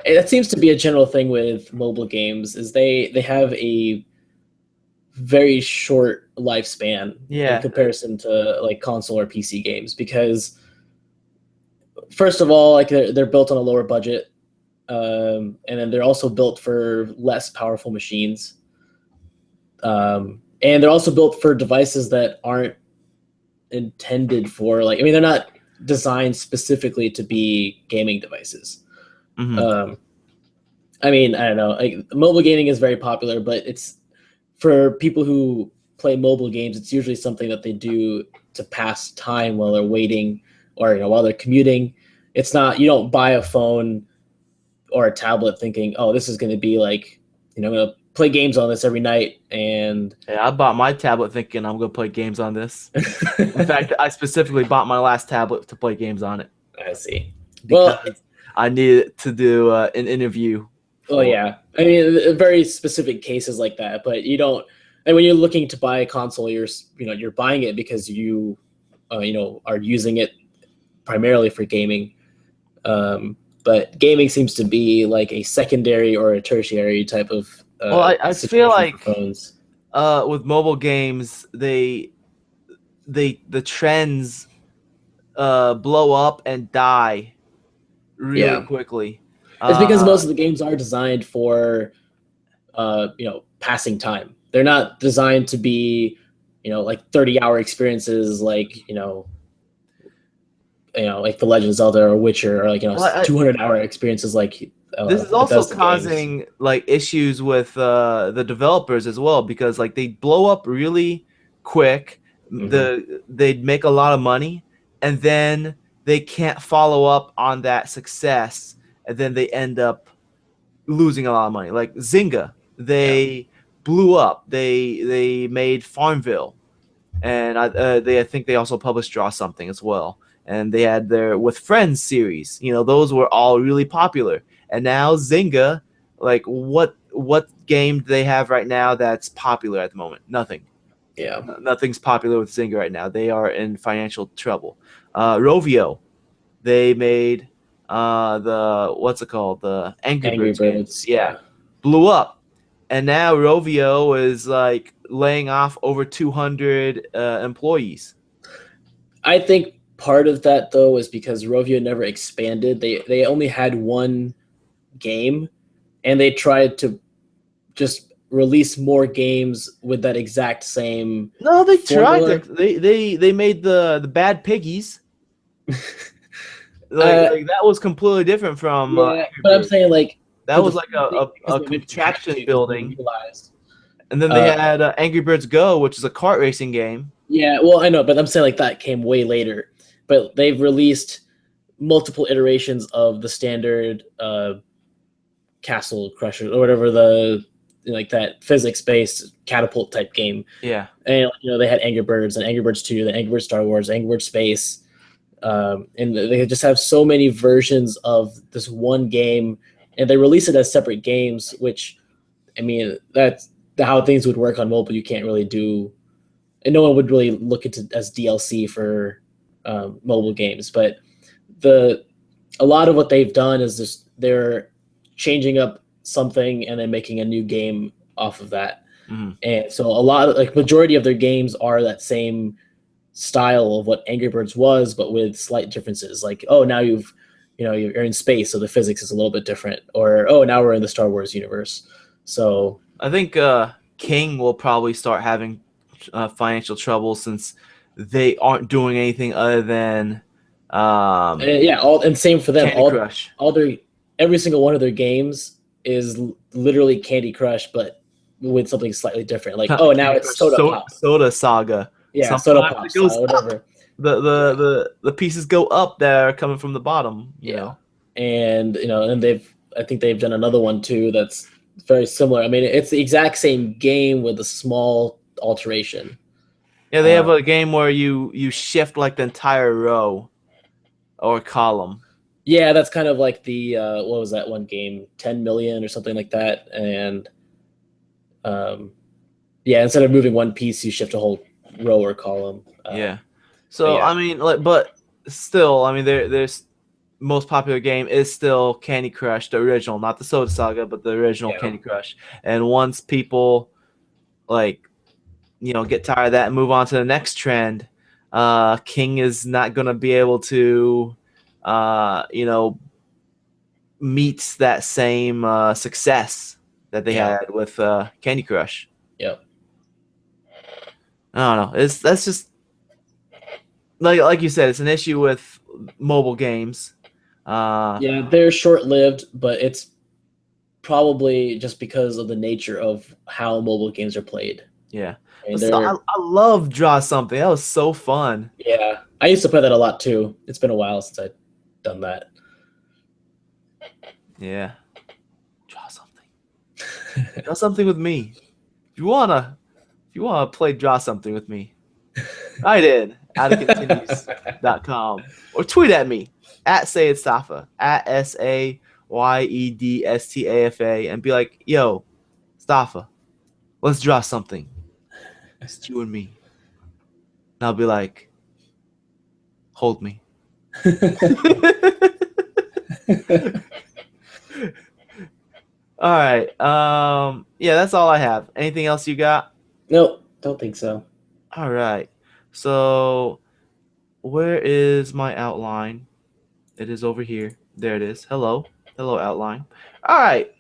that seems to be a general thing with mobile games, is they have a very short lifespan in comparison to like console or PC games, because first of all, like they're built on a lower budget, and then they're also built for less powerful machines, and they're also built for devices that aren't intended for, like, I mean, they're not designed specifically to be gaming devices. Mm-hmm. I mean, I don't know, like mobile gaming is very popular, but it's for people who play mobile games, it's usually something that they do to pass time while they're waiting or while they're commuting. It's not, you don't buy a phone or a tablet thinking, oh, this is going to be like, I'm going to play games on this every night. And I bought my tablet thinking I'm going to play games on this. In fact, I specifically bought my last tablet to play games on it. I see. Because I needed to do an interview. Oh, yeah. I mean, very specific cases like that, but you don't. And when you're looking to buy a console, you're buying it because you, are using it primarily for gaming. But gaming seems to be like a secondary or a tertiary type of. I feel like with mobile games, the trends blow up and die really quickly. It's because most of the games are designed for, passing time. They're not designed to be, like 30-hour experiences, like, like The Legend of Zelda or Witcher, or like 200-hour experiences like. This is also causing like issues with the developers as well, because like they blow up really quick. Mm-hmm. They'd make a lot of money, and then they can't follow up on that success. and then they end up losing a lot of money. Like Zynga, they blew up. They made Farmville, and I think they also published Draw Something as well. And they had their With Friends series. Those were all really popular. And now Zynga, like what game do they have right now that's popular at the moment? Nothing. Yeah. Nothing's popular with Zynga right now. They are in financial trouble. Rovio, they made the what's it called? The Angry Birds games. Yeah. Blew up. And now Rovio is like laying off over 200 employees. I think part of that though is because Rovio never expanded. They only had one game, and they tried to just release more games with that exact same. No, they formula. tried. They made the Bad Piggies. Like that was completely different from. But I'm saying like that was like a contraction building. And then they had Angry Birds Go, which is a kart racing game. Yeah, well, I know, but I'm saying like that came way later. But they've released multiple iterations of the standard Castle Crusher or whatever that physics-based catapult type game. Yeah, and they had Angry Birds and Angry Birds 2, the Angry Birds Star Wars, Angry Birds Space, and they just have so many versions of this one game, and they release it as separate games. Which, I mean, that's how things would work on mobile. You can't really do. And no one would really look into as DLC for mobile games, but a lot of what they've done is just they're changing up something and then making a new game off of that. Mm-hmm. And so a lot of majority of their games are that same style of what Angry Birds was, but with slight differences. Like, oh, now you're in space, so the physics is a little bit different, or oh, now we're in the Star Wars universe. So I think King will probably start having financial trouble since they aren't doing anything other than and same for them. Candy Crush. Every single one of their games is literally Candy Crush, but with something slightly different. Like, oh, now it's Soda Saga. Yeah, Soda Pop style, whatever. The pieces go up there coming from the bottom. You know, and I think they've done another one too that's very similar. I mean, it's the exact same game with a small alteration. Yeah, they have a game where you shift like the entire row or column. Yeah, that's kind of like the what was that one game, 10 million or something like that, and instead of moving one piece, you shift a whole row or column. So I mean, but still, I mean, their most popular game is still Candy Crush, the original, not the Soda Saga, but the original Candy Crush. And once people get tired of that and move on to the next trend, King is not going to be able to meet that same success that they had with Candy Crush. Yep. I don't know. That's just like you said, it's an issue with mobile games. They're short-lived, but it's probably just because of the nature of how mobile games are played. Yeah. I love Draw Something. That was so fun. Yeah. I used to play that a lot too. It's been a while since I've done that. Yeah. Draw something. Draw something with me. If you wanna play Draw Something with me, I did. outofcontinues.com or tweet at me at SayedStafa at SAYEDSTAFA and be like, yo, Stafa, let's draw something. It's you and me. And I'll be like, hold me. All right. That's all I have. Anything else you got? Nope, don't think so. All right. So where is my outline? It is over here. There it is. Hello outline. All right.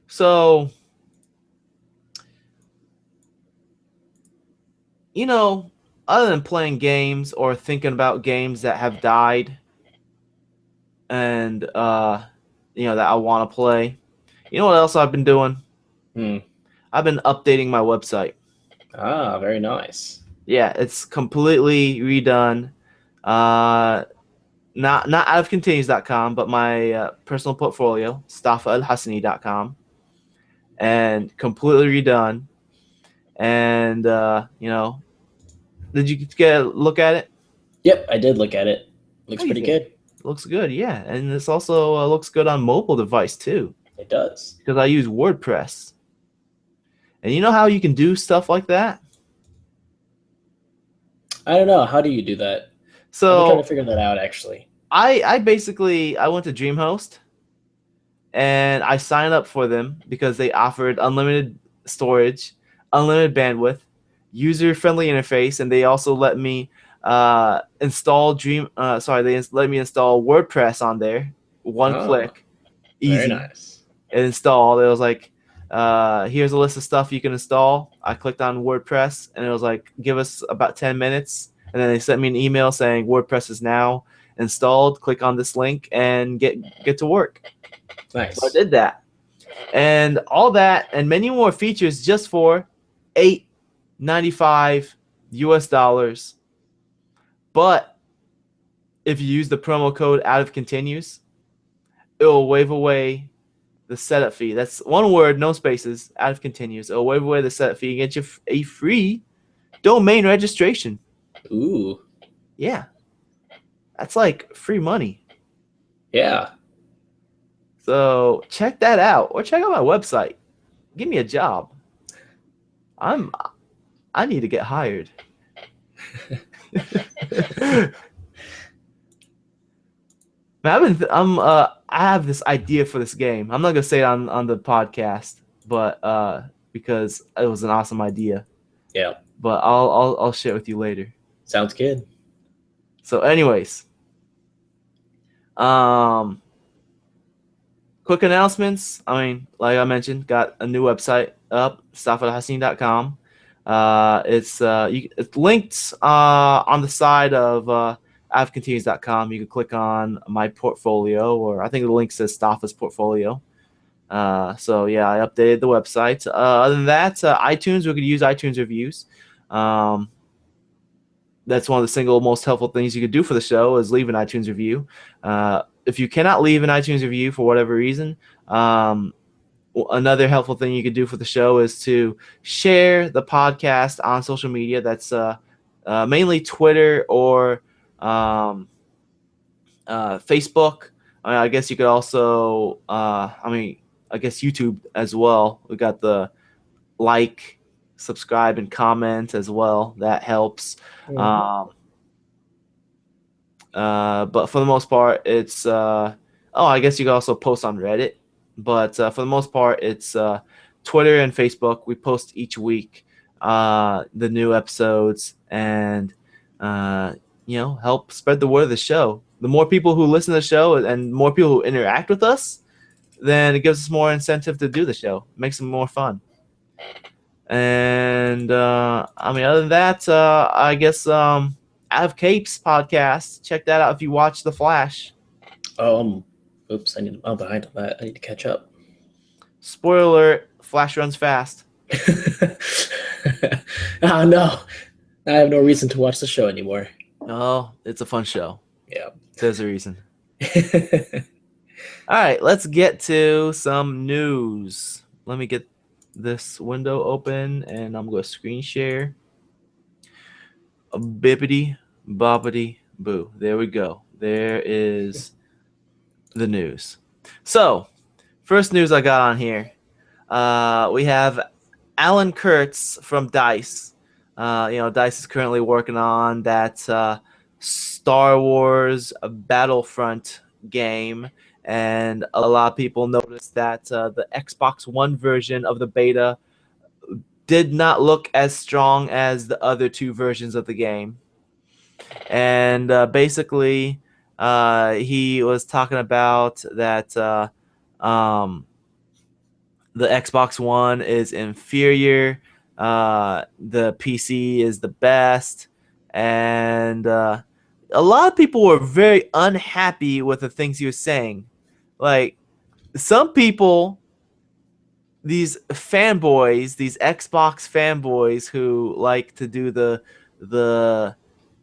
So other than playing games or thinking about games that have died and that I want to play, you know what else I've been doing? I've been updating my website. Ah, very nice. Yeah, it's completely redone. not outofcontinues.com, but my personal portfolio, stafaalhassani.com, and completely redone. And did you get a look at it? Yep, I did look at it. Looks How do you pretty think? good. Looks good, yeah. And this also looks good on mobile device too, It does. because I use WordPress. And you know how you can do stuff like that? I don't know. How do you do that? I've been trying to So figure that out, actually. I basically I went to DreamHost and I signed up for them because they offered unlimited storage, unlimited bandwidth, user-friendly interface, and they also let me install let me install WordPress on there. One Oh, click, very easy, nice. and installed. It was like, here's a list of stuff you can install. I clicked on WordPress, and it was like, give us about 10 minutes. And then they sent me an email saying WordPress is now installed. Click on this link and get to work. So I Nice. did that. And all that and many more features just for $8.95 US. But if you use the promo code out of continues, it will waive away the setup fee. That's one word, no spaces, out of continues. It'll waive away the setup fee and get you a free domain registration. Ooh. Yeah. That's like free money. Yeah. So check that out or check out my website. Give me a job. I need to get hired. Man, I have this idea for this game. I'm not gonna say it on the podcast, but because it was an awesome idea. Yeah. But I'll share it with you later. Sounds good. So, anyways, quick announcements. I mean, like I mentioned, got a new website up, stafalhassin.com. It's linked on the side of avcontinues.com. You can click on my portfolio, or I think the link says Staffa's portfolio. So yeah, I updated the website. Other than that, iTunes, we could use iTunes reviews. That's one of the single most helpful things you could do for the show is leave an iTunes review. If you cannot leave an iTunes review for whatever reason, another helpful thing you could do for the show is to share the podcast on social media. That's mainly Twitter or Facebook. I guess you could also, I guess YouTube as well. We got the like, subscribe, and comment as well. That helps. Mhm. But for the most part, it's I guess you can also post on Reddit. But for the most part, it's Twitter and Facebook. We post each week the new episodes and help spread the word of the show. The more people who listen to the show and more people who interact with us, then it gives us more incentive to do the show. It makes it more fun. And other than that, I guess Out of Capes podcast. Check that out if you watch The Flash. Oh, oops! I'm behind on that. I need to catch up. Spoiler alert: Flash runs fast. Oh no! I have no reason to watch the show anymore. Oh, it's a fun show. Yeah. There's a reason. All right, let's get to some news. Let me get this window open, and I'm going to screen share. A bippity boppity boo. There we go. There is the news. So, first news I got on here. We have Alan Kurtz from DICE. DICE is currently working on that Star Wars Battlefront game, and a lot of people noticed that the Xbox One version of the beta did not look as strong as the other two versions of the game. And basically, he was talking about that the Xbox One is inferior. The PC is the best. And a lot of people were very unhappy with the things he was saying. Like, some people, these fanboys, these Xbox fanboys who like to do the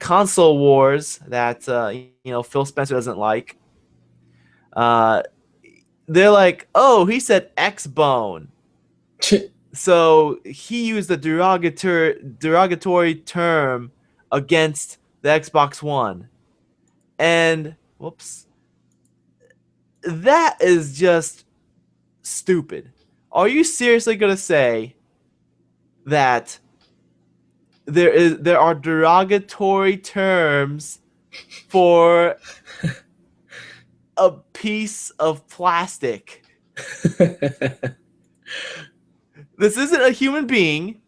console wars that Phil Spencer doesn't like. They're like, oh, he said X-Bone. So he used a derogatory term against the Xbox One. And whoops. That is just stupid. Are you seriously going to say that there are derogatory terms for a piece of plastic? This isn't a human being.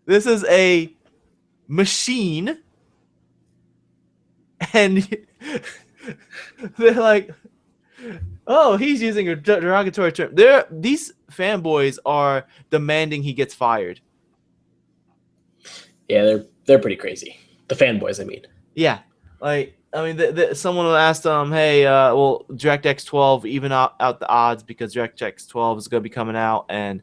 This is a machine. And they're like, oh, he's using a derogatory term. These fanboys are demanding he gets fired. Yeah, they're pretty crazy. The fanboys, I mean. Yeah, someone asked them, hey, will DirectX 12 even out the odds because DirectX 12 is going to be coming out and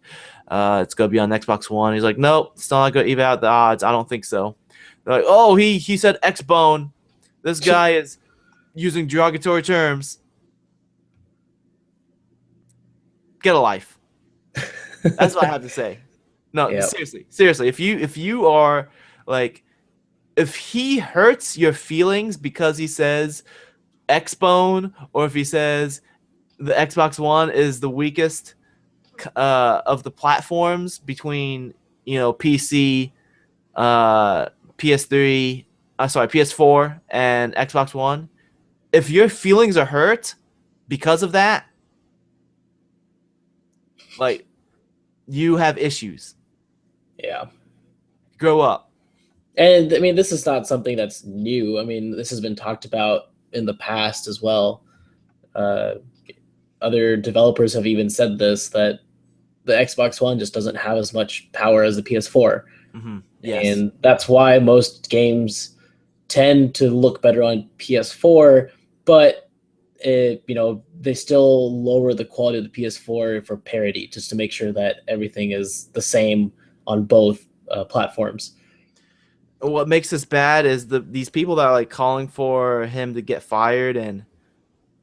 it's going to be on Xbox One. He's like, nope, it's not going to even out the odds. I don't think so. They're like, oh, he said X-Bone. This guy is using derogatory terms. Get a life. That's what I have to say. No, yep. Seriously. If you are like, if he hurts your feelings because he says X-Bone, or if he says the Xbox One is the weakest of the platforms between PC, PS4 and Xbox One, if your feelings are hurt because of that, like, you have issues. Yeah. Grow up. And I mean, this is not something that's new. I mean, this has been talked about in the past as well. Other developers have even said this, that the Xbox One just doesn't have as much power as the PS4. Mm-hmm. Yes. And that's why most games tend to look better on PS4, but they still lower the quality of the PS4 for parity, just to make sure that everything is the same on both platforms. What makes this bad is these people that are like calling for him to get fired and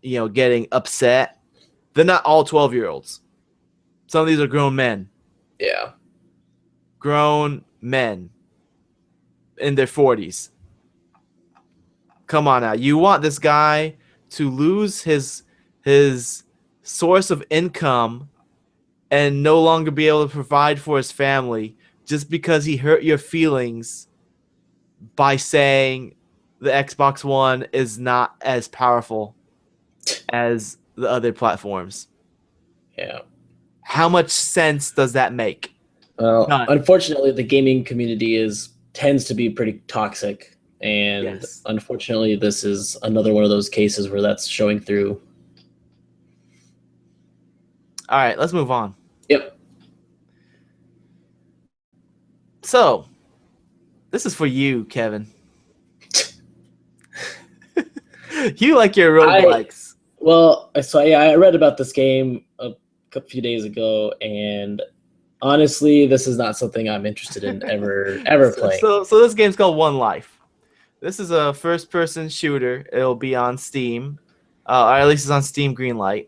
getting upset. They're not all 12-year-olds. Some of these are grown men. Yeah. Grown men in their 40s. Come on now. You want this guy to lose his source of income and no longer be able to provide for his family just because he hurt your feelings by saying the Xbox One is not as powerful as the other platforms. Yeah. How much sense does that make? Well, unfortunately, the gaming community tends to be pretty toxic. And yes, unfortunately, this is another one of those cases where that's showing through. All right, let's move on. Yep. So, this is for you, Kevin. You like your roguelikes. I read about this game a few days ago, and honestly, this is not something I'm interested in ever playing. So this game's called One Life. This is a first-person shooter. It'll be on Steam, or at least it's on Steam Greenlight.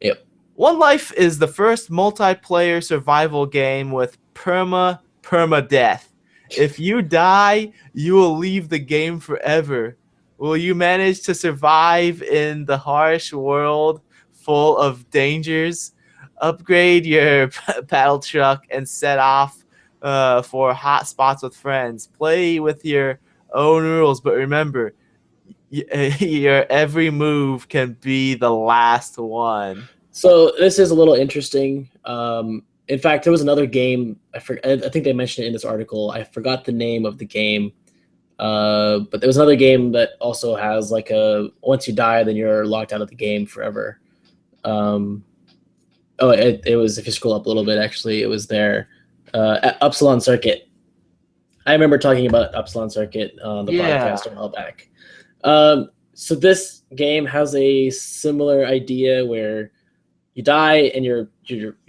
Yep. One Life is the first multiplayer survival game with permadeath. If you die, you will leave the game forever. Will you manage to survive in the harsh world full of dangers? Upgrade your paddle truck and set off for hot spots with friends. Play with your own rules, but remember, your every move can be the last one. So this is a little interesting. In fact, there was another game. I think they mentioned it in this article. I forgot the name of the game, but there was another game that also has like once you die, then you're locked out of the game forever. It was, if you scroll up a little bit, actually, it was there. Upsilon Circuit. I remember talking about Upsilon Circuit on the podcast a while back. So this game has a similar idea where you die and you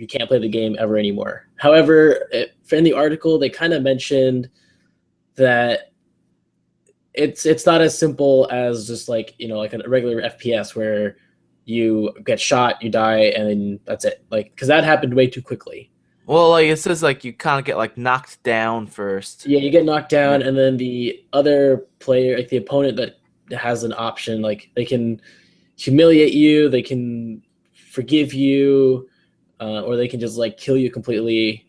can't play the game ever anymore. However, in the article, they kind of mentioned that it's not as simple as just like, like a regular FPS where you get shot, you die, and then that's it. Like, because that happened way too quickly. Well, like it says, like you kind of get like knocked down first. Yeah, you get knocked down, and then the other player, like the opponent that has an option, like they can humiliate you, they can forgive you, or they can just like kill you completely.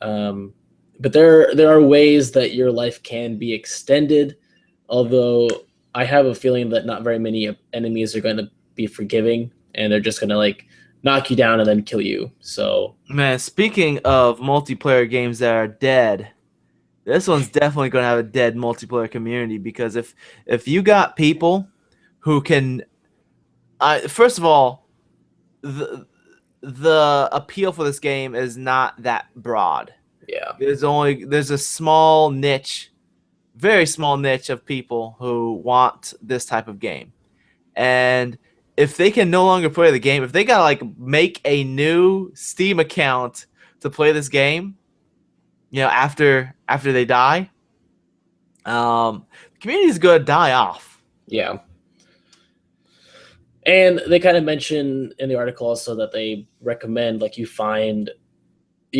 But there are ways that your life can be extended, although I have a feeling that not very many enemies are going to be forgiving, and they're just going to like knock you down and then kill you. So, Man, speaking of multiplayer games that are dead, this one's definitely going to have a dead multiplayer community, because if you got people who can, first of all, the appeal for this game is not that broad. yeah. There's a small niche, very small niche of people who want this type of game. And if they can no longer play the game, if they gotta like make a new Steam account to play this game, after they die, the community is gonna die off. Yeah. And they kind of mention in the article also that they recommend like you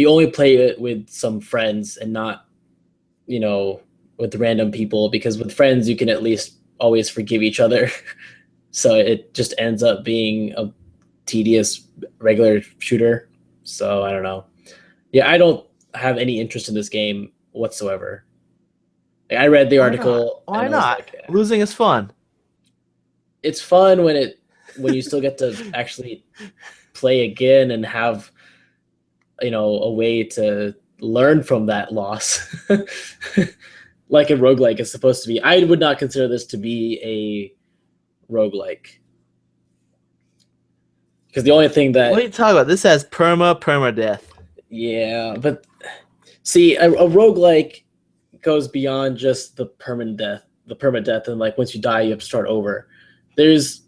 only play it with some friends and not, with random people, because with friends you can at least always forgive each other. So it just ends up being a tedious regular shooter. So I don't know. Yeah, I don't have any interest in this game whatsoever. Like, I read the article. Why and I was not? like, Losing is fun. it's fun when you still get to actually play again and have a way to learn from that loss. Like a roguelike is supposed to be. I would not consider this to be a roguelike, because the only thing that What are you talking about? This has permadeath. yeah, but see, a roguelike goes beyond just the permadeath, and like once you die you have to start over. There's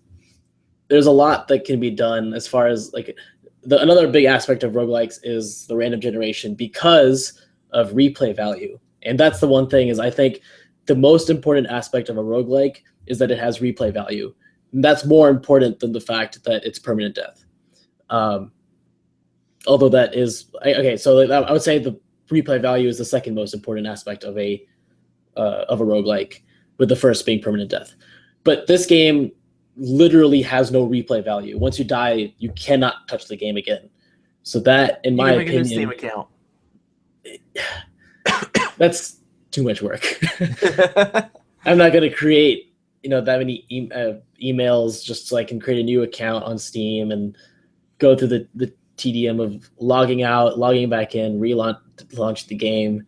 a lot that can be done as far as like another big aspect of roguelikes is the random generation, because of replay value. And that's the one thing is I think the most important aspect of a roguelike is that it has replay value. And that's more important than the fact that it's permanent death. Although that is okay, so I would say the replay value is the second most important aspect of a roguelike, with the first being permanent death. But this game literally has no replay value. Once you die, you cannot touch the game again. So that, in my opinion, Steam account. That's too much work. I'm not going to create, that many emails just so I can create a new account on Steam and go through the tedium of logging out, logging back in, relaunch the game.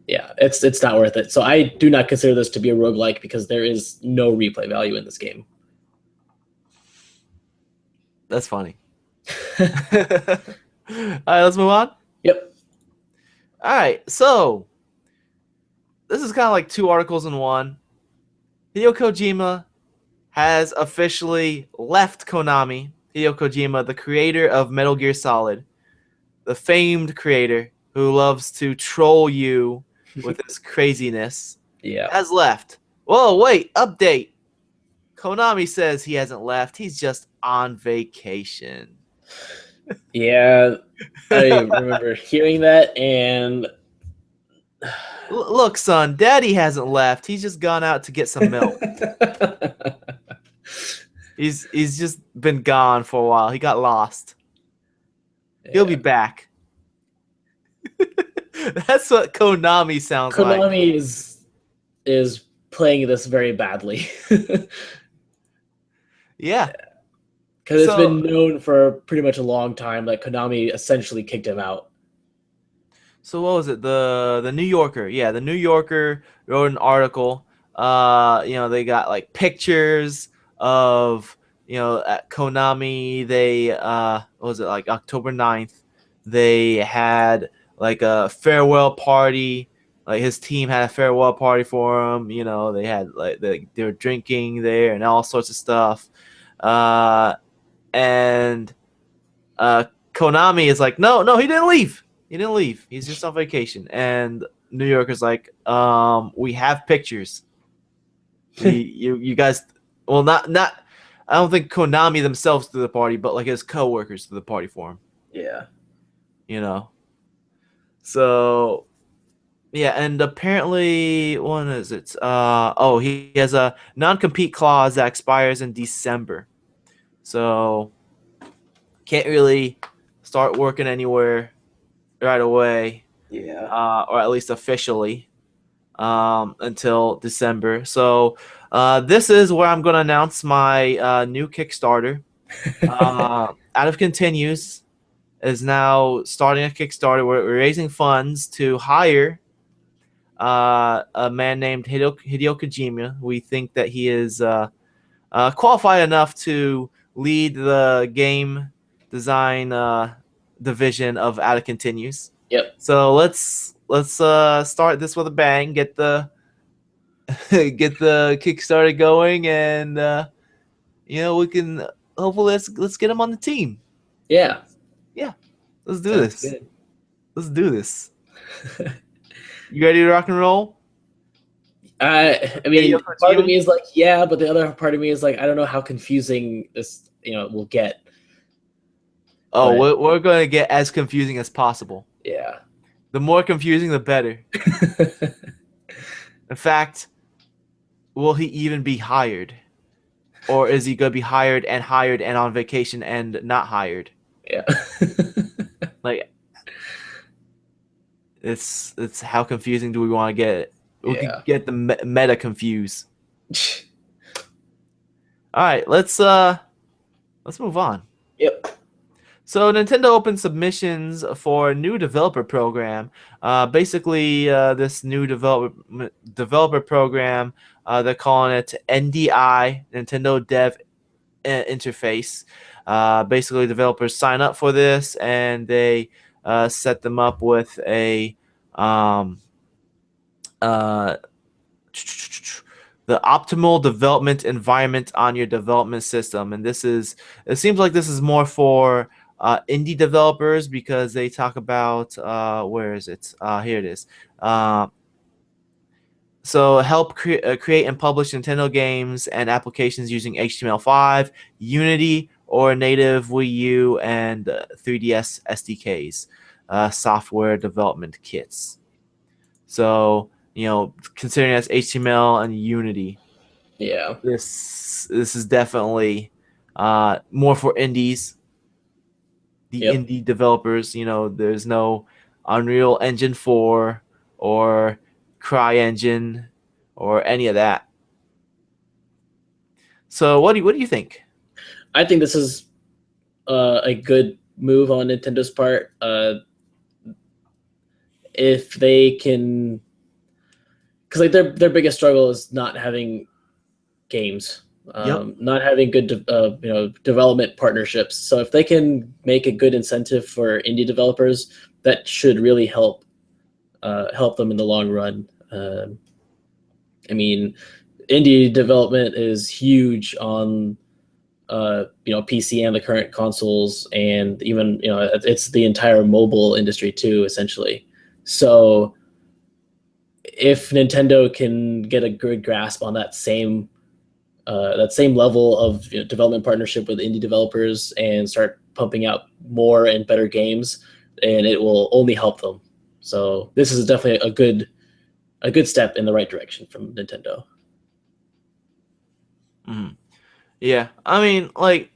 Yeah, it's not worth it. So I do not consider this to be a roguelike, because there is no replay value in this game. That's funny. All right, let's move on. Yep. All right, so this is kind of like two articles in one. Hideo Kojima has officially left Konami. Hideo Kojima, the creator of Metal Gear Solid, the famed creator who loves to troll you with his craziness, has left. Whoa, wait, update. Konami says he hasn't left. He's just on vacation. Yeah, I remember hearing that, and Look, son, Daddy hasn't left. He's just gone out to get some milk. He's just been gone for a while. He got lost. He'll be back. That's what Konami sounds like. Konami is playing this very badly. Yeah. Because it's been known for pretty much a long time that Konami essentially kicked him out. So what was it? The New Yorker. Yeah, the New Yorker wrote an article. They got like pictures of, at Konami. They what was it, like October 9th? They had like a farewell party. Like his team had a farewell party for him. They had like they were drinking there and all sorts of stuff. And Konami is like, no, he didn't leave. He didn't leave. He's just on vacation. And New Yorker's like, we have pictures. You guys, well, not. I don't think Konami themselves to the party, but like his coworkers to the party for him. Yeah. You know. So yeah, and apparently, when is it? He has a non-compete clause that expires in December, so can't really start working anywhere right away, Yeah. or at least officially, until December. So this is where I'm going to announce my new Kickstarter. Out of Continues is now starting a Kickstarter. We're raising funds to hire a man named Hideo Kojima. We think that he is qualified enough to lead the game design division of Out of Continues. Yep. So let's start this with a bang. Get the get the Kickstarter going, and we can hopefully let's get him on the team. Yeah. Let's do Sounds this. good. Let's do this. You ready to rock and roll? I mean, part of me is like, yeah, but the other part of me is like, I don't know how confusing this, will get. Oh, we're going to get as confusing as possible. Yeah. The more confusing, the better. In fact, will he even be hired? Or is he going to be hired and on vacation and not hired? Yeah. Like, it's how confusing do we want to get it? We can get the meta confused. All right, let's move on. Yep. So Nintendo opened submissions for a new developer program. Basically, this new developer program, they're calling it NDI, Nintendo Dev Interface. Basically, developers sign up for this, and they set them up with a the optimal development environment on your development system. And it seems like this is more for indie developers, because they talk about where is it? Here it is. So help create and publish Nintendo games and applications using HTML5, Unity, or native Wii U and 3DS SDKs, software development kits. So, considering that's HTML and Unity, Yeah, this is definitely more for indies, the indie developers. There's no Unreal Engine 4 or CryEngine or any of that. So what do you think? I think this is a good move on Nintendo's part. If they can, because like their biggest struggle is not having games, not having good development partnerships. So if they can make a good incentive for indie developers, that should really help them in the long run. I mean, indie development is huge on PC and the current consoles, and even it's the entire mobile industry too, essentially. So if Nintendo can get a good grasp on that same level of development partnership with indie developers and start pumping out more and better games, and it will only help them. So this is definitely a good step in the right direction from Nintendo. Yeah, I mean, like,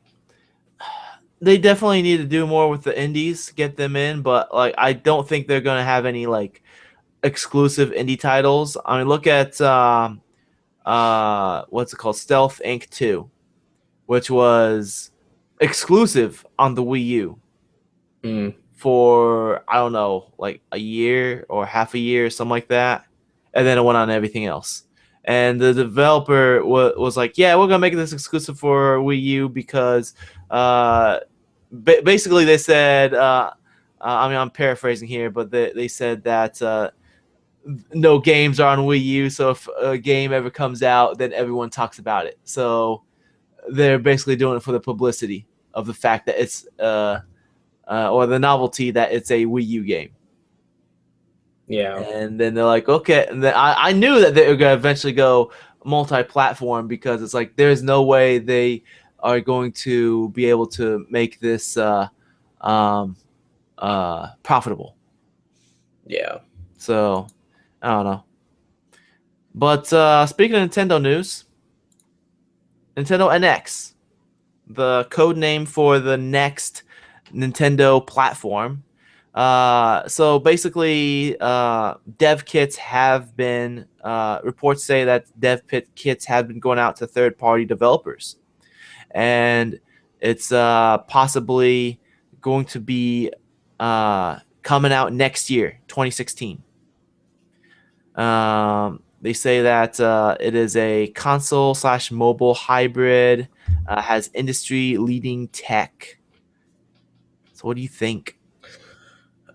they definitely need to do more with the indies, get them in, but like I don't think they're gonna have any like exclusive indie titles. I mean, look at what's it called, Stealth Inc. 2, which was exclusive on the Wii U for, I don't know, like a year or half a year or something like that, and then it went on everything else. And the developer was like, yeah, we're gonna make this exclusive for Wii U because basically they said, I mean, I'm paraphrasing here, but they said that no games are on Wii U, so if a game ever comes out, then everyone talks about it. So they're basically doing it for the publicity of the fact that it's or the novelty that it's a Wii U game. Yeah. And then they're like, okay. And then I knew that they were going to eventually go multi-platform because it's like there's no way they are going to be able to make this um, profitable. Yeah. So I don't know. But speaking of Nintendo news, Nintendo NX, the code name for the next Nintendo platform. So basically, dev kits have been reports say that kits have been going out to third-party developers, and it's possibly going to be coming out next year, 2016. They say that it is a console slash mobile hybrid, has industry leading tech. So, what do you think?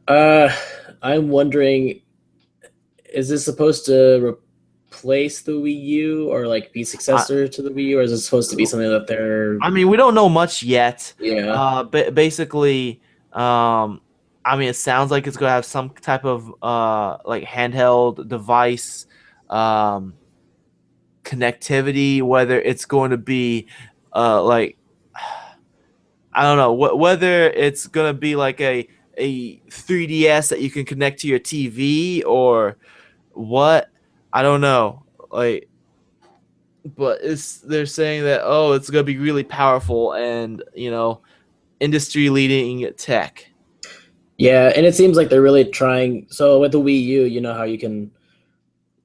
Uh, I'm wondering, is this supposed to replace the Wii U or like be I, successor to the Wii U, or is it supposed to be something that they're? I mean, we don't know much yet. Yeah. But basically, I mean, it sounds like it's gonna have some type of like handheld device um, connectivity. Whether it's going to be like I don't know whether it's gonna be like a 3DS that you can connect to your TV or what. I don't know. Like, but they're saying that it's gonna be really powerful and industry leading tech. Yeah, and it seems like they're really trying. So with the Wii U, you know how you can,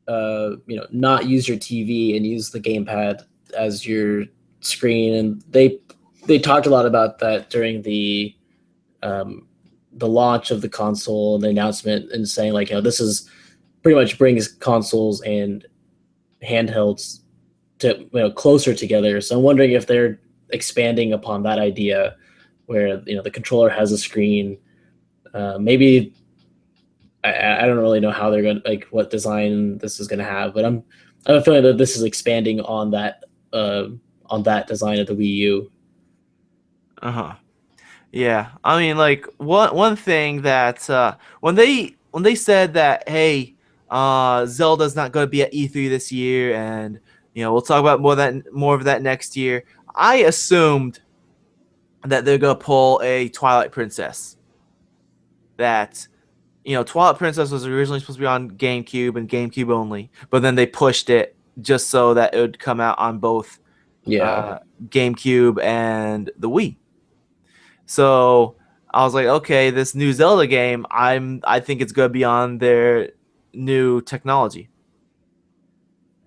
not use your TV and use the gamepad as your screen, and they talked a lot about that during um, the launch of the console and the announcement, and saying like, this is pretty much brings consoles and handhelds to closer together. So I'm wondering if they're expanding upon that idea, where the controller has a screen. Maybe I don't really know how they're going to, like, what design this is going to have, but I have a feeling that this is expanding on that design of the Wii U. Uh-huh. Yeah. I mean, like one thing that when they said that, hey, Zelda's not going to be at E3 this year, and we'll talk about more of that next year. I assumed that they're going to pull a Twilight Princess. That Twilight Princess was originally supposed to be on GameCube and GameCube only, but then they pushed it just so that it would come out on both Yeah, GameCube and the Wii. So I was like, okay, this new Zelda game, I think it's gonna be on their new technology,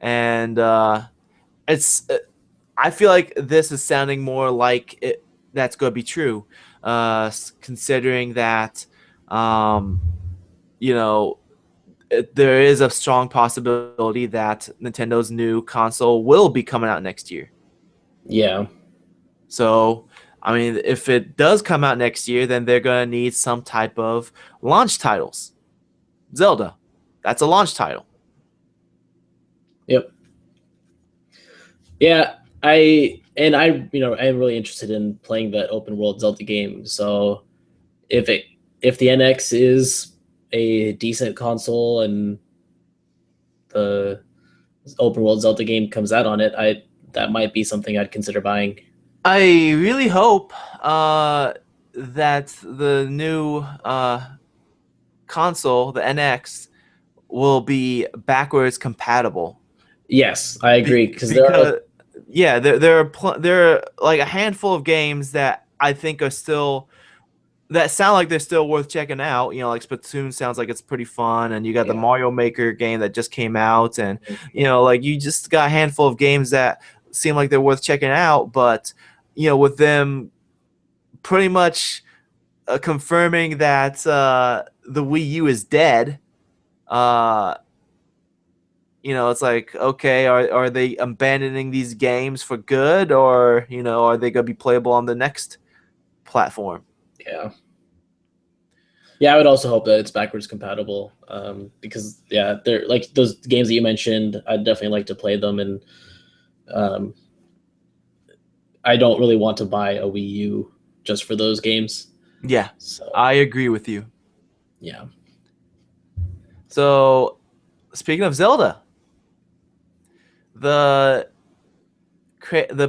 and it's. I feel like this is sounding more like it. That's gonna be true, considering that, um, you know, there is a strong possibility that Nintendo's new console will be coming out next year. yeah, So, I mean, if it does come out next year, then they're going to need some type of launch titles. Zelda, that's a launch title. yep, yeah. I am really interested in playing that open world Zelda game. So if it if the NX is a decent console and the open world Zelda game comes out on it, I that might be something I'd consider buying. I really hope that the new console, the NX, will be backwards compatible. Yes, I agree, because there are. Because yeah, there are like a handful of games that I think are still that sound like they're still worth checking out. Like Splatoon sounds like it's pretty fun, and you got the Yeah. Mario Maker game that just came out, and like you just got a handful of games that seem like they're worth checking out. But with them pretty much confirming that the Wii U is dead, uh, it's like, okay, are they abandoning these games for good, or are they gonna be playable on the next platform? Yeah. Yeah, I would also hope that it's backwards compatible, because yeah, they're like those games that you mentioned. I'd definitely like to play them, and um, I don't really want to buy a Wii U just for those games. Yeah, So I agree with you. yeah, So, speaking of Zelda, the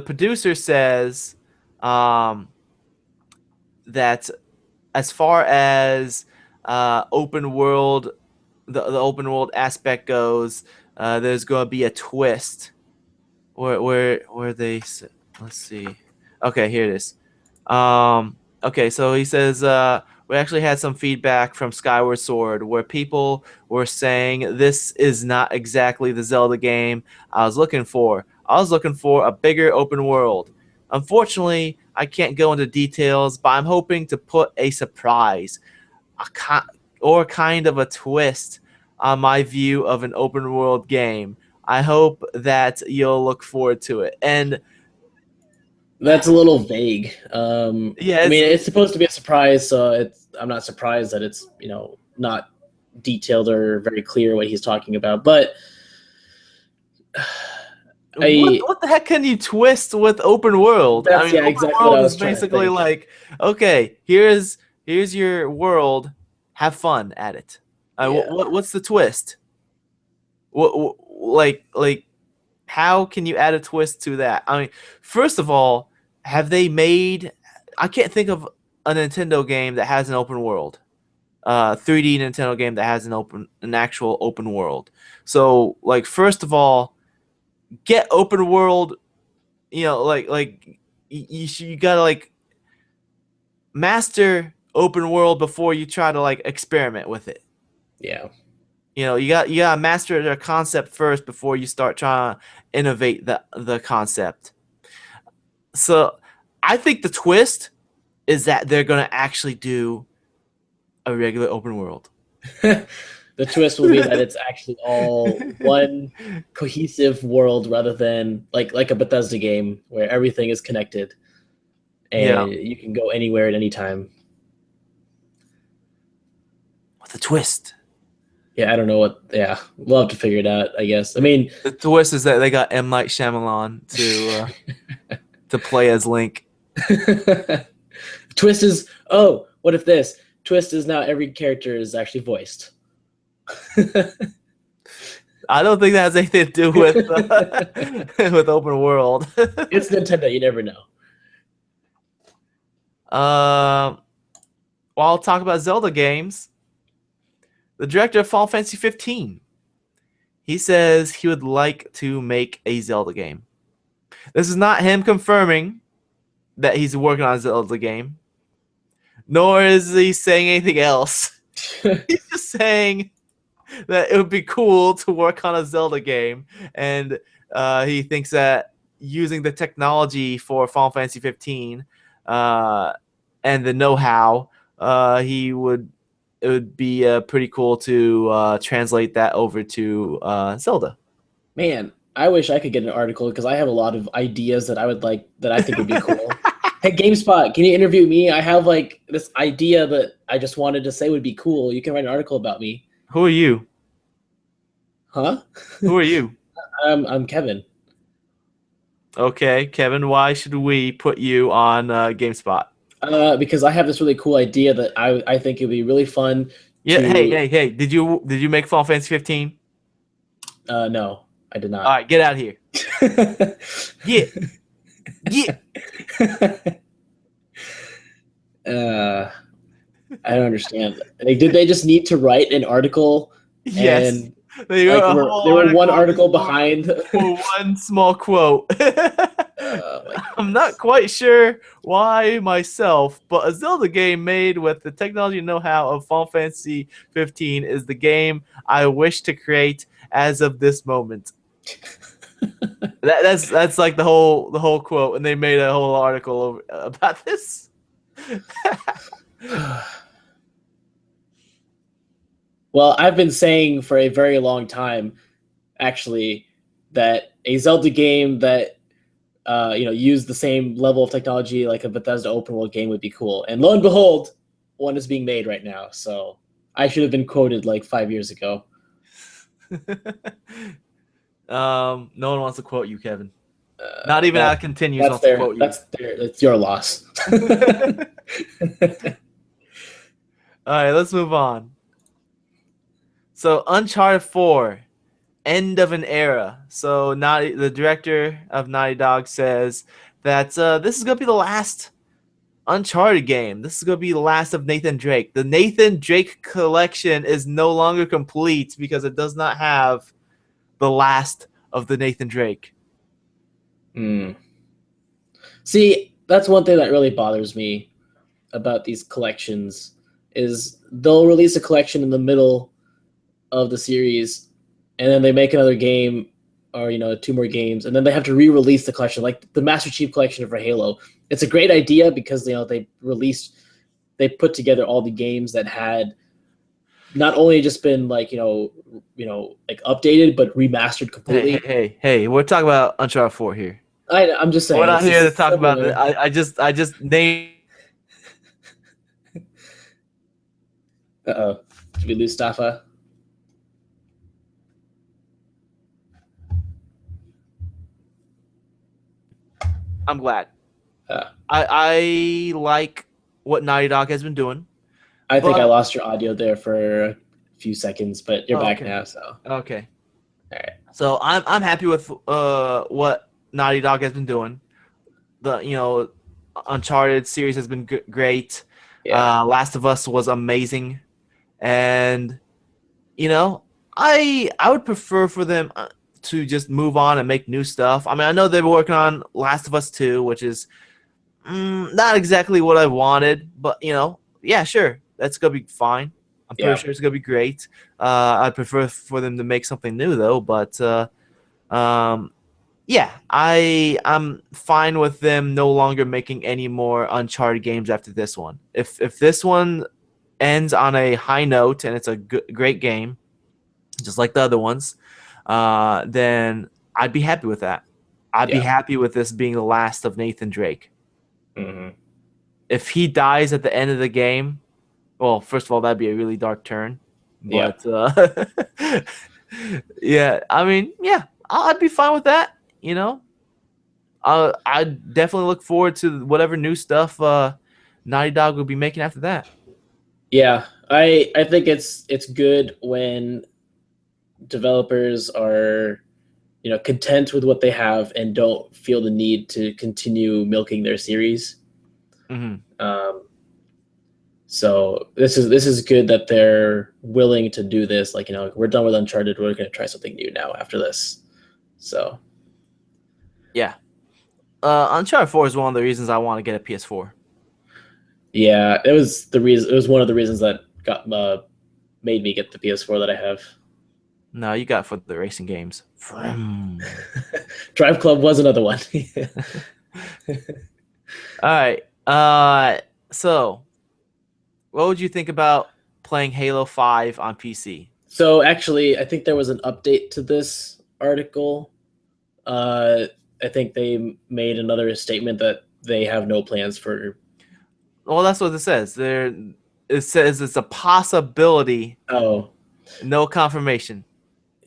producer says that as far as open world, the open world aspect goes, there's going to be a twist. Where they let's see. Okay, here it is. Okay, so he says we actually had some feedback from Skyward Sword where people were saying this is not exactly the Zelda game I was looking for. I was looking for a bigger open world. Unfortunately, I can't go into details, but I'm hoping to put a surprise, or kind of a twist on my view of an open world game. I hope that you'll look forward to it. And That's a little vague. yeah, I mean, it's supposed to be a surprise, so I'm not surprised that it's not detailed or very clear what he's talking about. But what the heck can you twist with open world? I mean, yeah, open exactly world what I was is trying to basically think. like, okay, here's your world, have fun at it. Yeah. What's the twist? What like how can you add a twist to that? I mean, first of all, have they made? I can't think of a Nintendo game that has an open world. 3D Nintendo game that has an actual open world. So, like, first of all, get open world. You gotta like master open world before you try to like experiment with it. Yeah. You gotta master the concept first before you start trying to innovate the concept. So I think the twist is that they're gonna actually do a regular open world. The twist will be that it's actually all one cohesive world rather than like a Bethesda game where everything is connected and you can go anywhere at any time. With a twist. Yeah, I don't know what. Yeah, we'll have to figure it out, I guess. I mean, the twist is that they got M. Night Shyamalan to play as Link. Twist is, oh, what if this? Twist is now every character is actually voiced. I don't think that has anything to do with with open world. It's Nintendo, you never know. While I'll talk about Zelda games, the director of Final Fantasy 15, he says he would like to make a Zelda game. This is not him confirming that he's working on a Zelda game, nor is he saying anything else. He's just saying that it would be cool to work on a Zelda game, and he thinks that using the technology for Final Fantasy 15 and the know-how, it would be pretty cool to translate that over to Zelda. Man, I wish I could get an article because I have a lot of ideas that I think would be cool. Hey, GameSpot, can you interview me? I have like this idea that I just wanted to say would be cool. You can write an article about me. Who are you? Huh? Who are you? I'm Kevin. Okay, Kevin, why should we put you on GameSpot? Because I have this really cool idea that I think it'd be really fun. Yeah. Hey! Did you make Final Fantasy 15? No, I did not. All right, get out of here. Yeah. I don't understand. Like, did they just need to write an article? Yes. And they were one article behind for one small quote. I'm not quite sure why myself, but a Zelda game made with the technology and know-how of Final Fantasy 15 is the game I wish to create as of this moment. That's like the whole quote, and they made a whole article about this. Well, I've been saying for a very long time, actually, that a Zelda game that used the same level of technology like a Bethesda open world game would be cool. And lo and behold, one is being made right now. So I should have been quoted like 5 years ago. No one wants to quote you, Kevin. Not even out of continues wants to quote you. That's your loss. All right, let's move on. So Uncharted 4, end of an era. So the director of Naughty Dog says that this is gonna be the last Uncharted game. This is gonna be the last of Nathan Drake. The Nathan Drake collection is no longer complete because it does not have the last of the Nathan Drake. See, that's one thing that really bothers me about these collections is they'll release a collection in the middle of the series and then they make another game or two more games and then they have to re-release the collection, like the Master Chief collection for Halo. It's a great idea because they put together all the games that had not only just been like updated but remastered completely. Hey, we're talking about Uncharted 4 here. I'm just saying we're not here to talk about it. I just named. Uh-oh. Did we lose Staffa? I'm glad. I like what Naughty Dog has been doing. I think I lost your audio there for a few seconds, but you're back now. So okay, all right. So I'm happy with what Naughty Dog has been doing. The Uncharted series has been great. Yeah. Last of Us was amazing, and I would prefer for them to just move on and make new stuff. I mean, I know they were working on Last of Us 2, which is not exactly what I wanted, but yeah, sure, that's gonna be fine. I'm pretty sure it's gonna be great. I'd prefer for them to make something new though, but yeah, I'm fine with them no longer making any more Uncharted games after this one. If this one ends on a high note and it's a great game, just like the other ones, then I'd be happy with that. I'd be happy with this being the last of Nathan Drake. Mm-hmm. If he dies at the end of the game, well, first of all, that'd be a really dark turn. But yeah, I mean, yeah, I'd be fine with that. I'd definitely look forward to whatever new stuff Naughty Dog will be making after that. Yeah, I think it's good when developers are content with what they have and don't feel the need to continue milking their series. Mm-hmm. So this is good that they're willing to do this. Like, we're done with Uncharted. We're going to try something new now after this. So, yeah. Uncharted 4 is one of the reasons I want to get a PS4. Yeah, it was the reason. It was one of the reasons that made me get the PS4 that I have. No, you got it for the racing games. Drive Club was another one. All right. So, what would you think about playing Halo 5 on PC? So, actually, I think there was an update to this article. I think they made another statement that they have no plans for. Well, that's what it says. It says it's a possibility. Oh. No confirmation.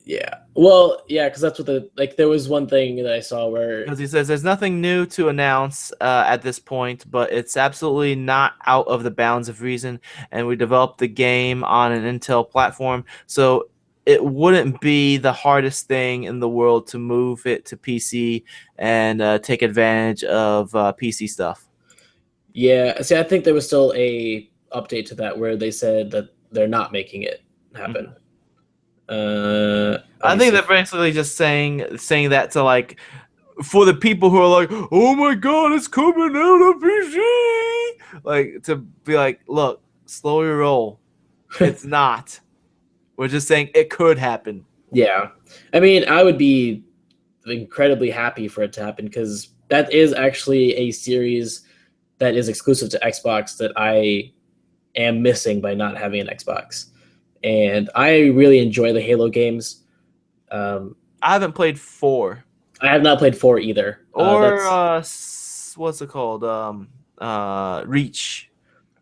Yeah. Well, yeah, because that's what there was one thing that I saw where because he says there's nothing new to announce at this point, but it's absolutely not out of the bounds of reason, and we developed the game on an Intel platform, so it wouldn't be the hardest thing in the world to move it to PC and take advantage of PC stuff. Yeah, see, I think there was still a update to that where they said that they're not making it happen. Mm-hmm. I think they're basically just saying that to like for the people who are like, oh my god, it's coming out of PC, like to be like, look, slow your roll. It's not. We're just saying it could happen. Yeah, I mean, I would be incredibly happy for it to happen because that is actually a series that is exclusive to Xbox that I am missing by not having an Xbox. And I really enjoy the Halo games. I haven't played 4. I have not played 4 either. Or what's it called? Reach.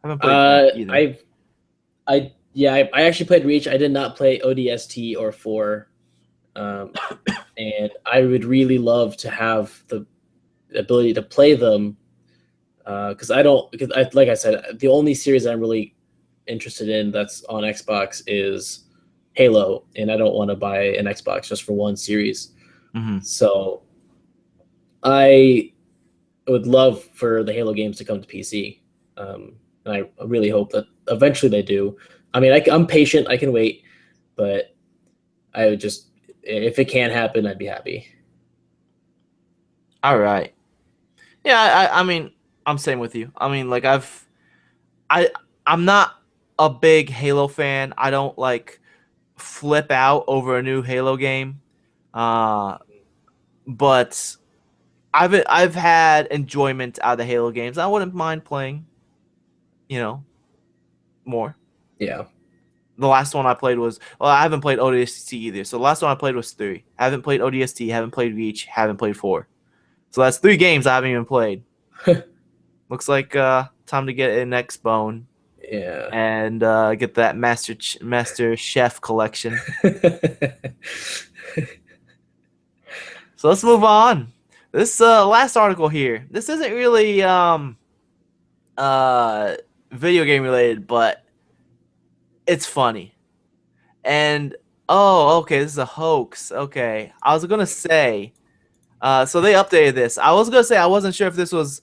I haven't played either. I actually played Reach. I did not play ODST or 4. And I would really love to have the ability to play them. Because like I said, the only series I'm really interested in that's on Xbox is Halo, and I don't want to buy an Xbox just for one series. Mm-hmm. So I would love for the Halo games to come to PC. And I really hope that eventually they do. I mean, I'm patient. I can wait, but I would just, if it can happen, I'd be happy. All right. Yeah, I mean, I'm same with you. I mean, like I, I'm not a big Halo fan. I don't like flip out over a new Halo game. Uh, but I've had enjoyment out of the Halo games. I wouldn't mind playing, more. Yeah. The last one I played was I haven't played ODST either. So the last one I played was 3. I haven't played ODST, haven't played Reach, haven't played 4. So that's 3 games I haven't even played. Looks like time to get an Xbone Yeah. and get that Master Chef collection. So let's move on. This last article here. This isn't really video game related, but it's funny. And oh, okay, this is a hoax. Okay, I was gonna say. So they updated this. I was gonna say I wasn't sure if this was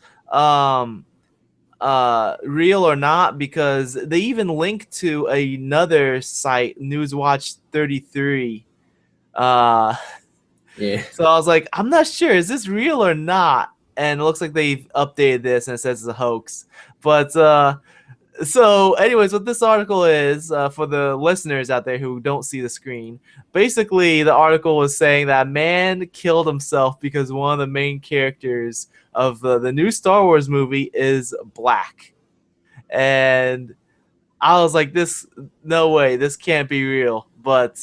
real or not because they even linked to another site, Newswatch 33. Yeah. So I was like, I'm not sure. Is this real or not? And it looks like they've updated this and it says it's a hoax. But so, anyways, what this article is for the listeners out there who don't see the screen, basically the article was saying that a man killed himself because one of the main characters of the new Star Wars movie is black. And I was like, no way, this can't be real. But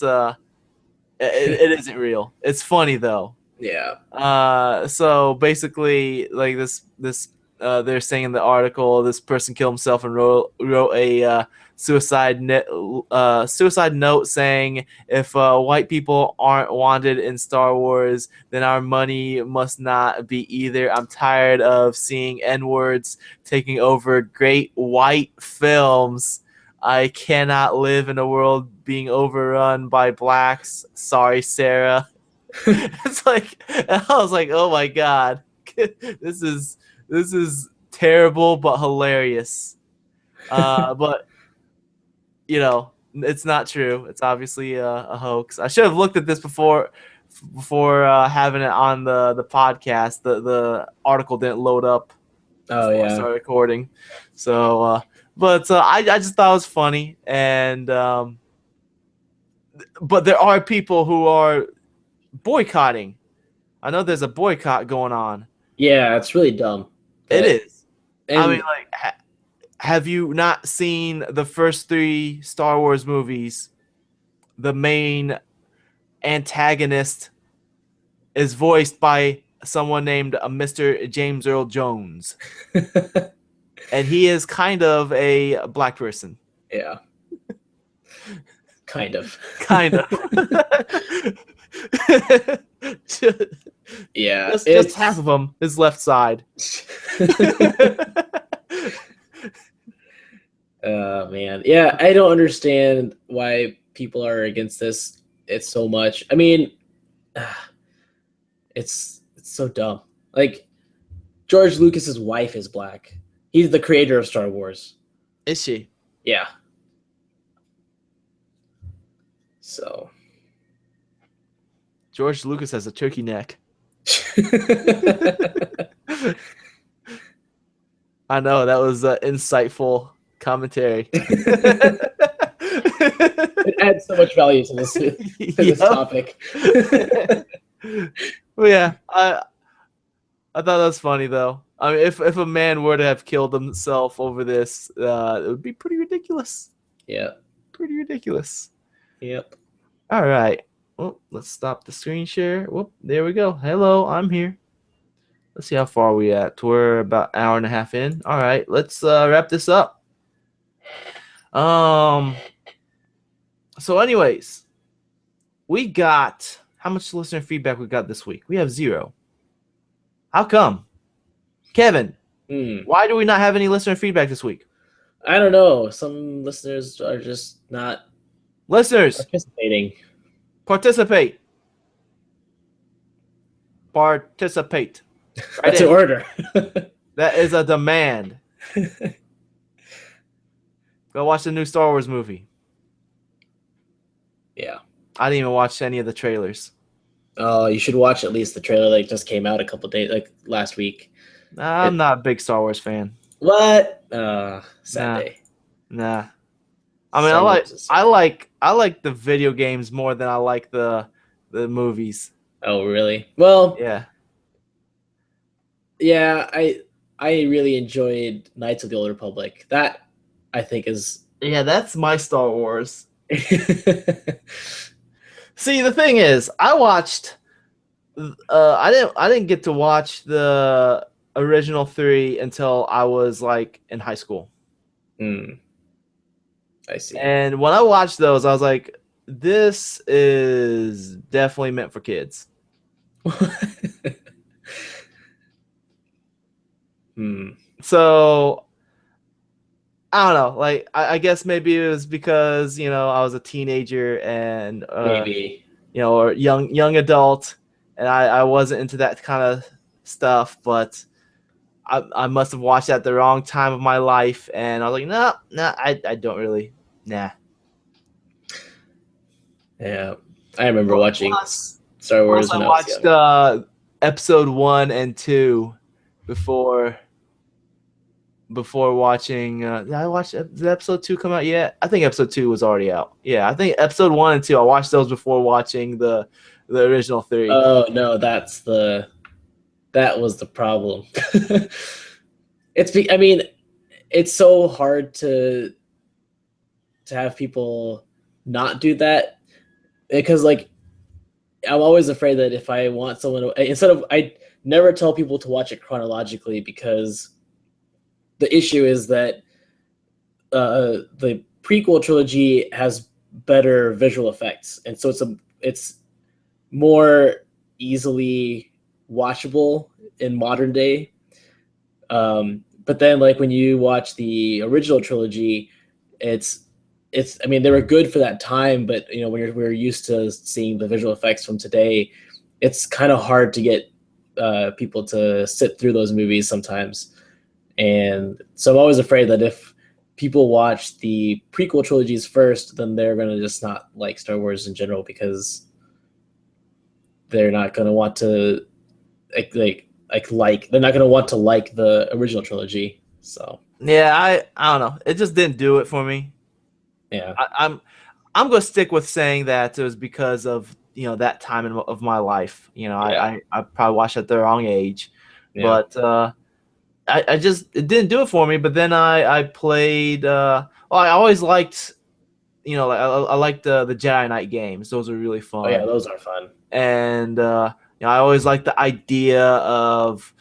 it isn't real. It's funny though. Yeah. So basically, like this they're saying in the article, this person killed himself and wrote a suicide note saying, if white people aren't wanted in Star Wars, then our money must not be either. I'm tired of seeing N-words taking over great white films. I cannot live in a world being overrun by blacks. Sorry, Sarah. It's like I was like, oh my god, this is terrible but hilarious. But it's not true. It's obviously a hoax. I should have looked at this before having it on the podcast. The article didn't load up Oh before I yeah. started recording. So, but I just thought it was funny, and but there are people who are boycotting. I know there's a boycott going on. Yeah, it's really dumb. It is. And I mean, like, have you not seen the first 3 Star Wars movies? The main antagonist is voiced by someone named Mr. James Earl Jones. And he is kind of a black person. Yeah. Kind of. Kind of. Yeah. Just half of him is left side. Man. Yeah, I don't understand why people are against this. It's so much. I mean, it's so dumb. Like, George Lucas's wife is black. He's the creator of Star Wars. Is she? Yeah. So. George Lucas has a turkey neck. I know, that was insightful commentary. It adds so much value to this topic. Well, yeah, I thought that was funny though. I mean, if a man were to have killed himself over this, it would be pretty ridiculous. Yeah. Pretty ridiculous. Yep. All right. Well, let's stop the screen share. Whoop, there we go. Hello, I'm here. Let's see how far we at. We're about an hour and a half in. All right, let's wrap this up. So anyways, we got how much listener feedback we got this week? We have 0. How come? Kevin, why do we not have any listener feedback this week? I don't know. Some listeners are just not Listeners, Participating. participate. Participate. That's an order. That is a demand. Go watch the new Star Wars movie. Yeah. I didn't even watch any of the trailers. Oh, you should watch at least the trailer that just came out a couple days, like last week. I'm not a big Star Wars fan. What? Sad Nah. day. Nah. I mean, Star Wars is sad. I like the video games more than I like the movies. Oh, really? Well, Yeah. yeah. I really enjoyed Knights of the Old Republic. That I think is. Yeah, that's my Star Wars. See, the thing is, I watched. I didn't get to watch the original 3 until I was like in high school. I see. And when I watched those, I was like, this is definitely meant for kids. So I don't know. Like, I guess maybe it was because, you know, I was a teenager and Maybe. you know, or young adult, and I wasn't into that kind of stuff, but I must have watched that at the wrong time of my life, and I was like, no, I don't really, nah. Yeah, I remember watching Star Wars when I I was watched young. episode 1 and 2 before watching. Did I watch? Did episode 2 come out yet? I think episode 2 was already out. Yeah, I think episode 1 and 2. I watched those before watching the original 3. Oh no, that was the problem. I mean, it's so hard to have people not do that, because like I'm always afraid that if I want someone to, I never tell people to watch it chronologically, because the issue is that the prequel trilogy has better visual effects, and so it's more easily watchable in modern day. But then, like, when you watch the original trilogy, it's I mean, they were good for that time, but you know, when we're used to seeing the visual effects from today, it's kind of hard to get people to sit through those movies sometimes. And so I'm always afraid that if people watch the prequel trilogies first, then they're going to just not like Star Wars in general, because they're not going to want to they're not going to want to like the original trilogy. So yeah, I don't know. It just didn't do it for me. yeah, I'm gonna stick with saying that it was because of, you know, that time of my life. You know, yeah. I probably watched at the wrong age, Yeah. but I just, it didn't do it for me. But then I played. Well, I always liked, you know, I liked the Jedi Knight games. Those are really fun. Oh yeah, those are fun. And you know, I always liked the idea of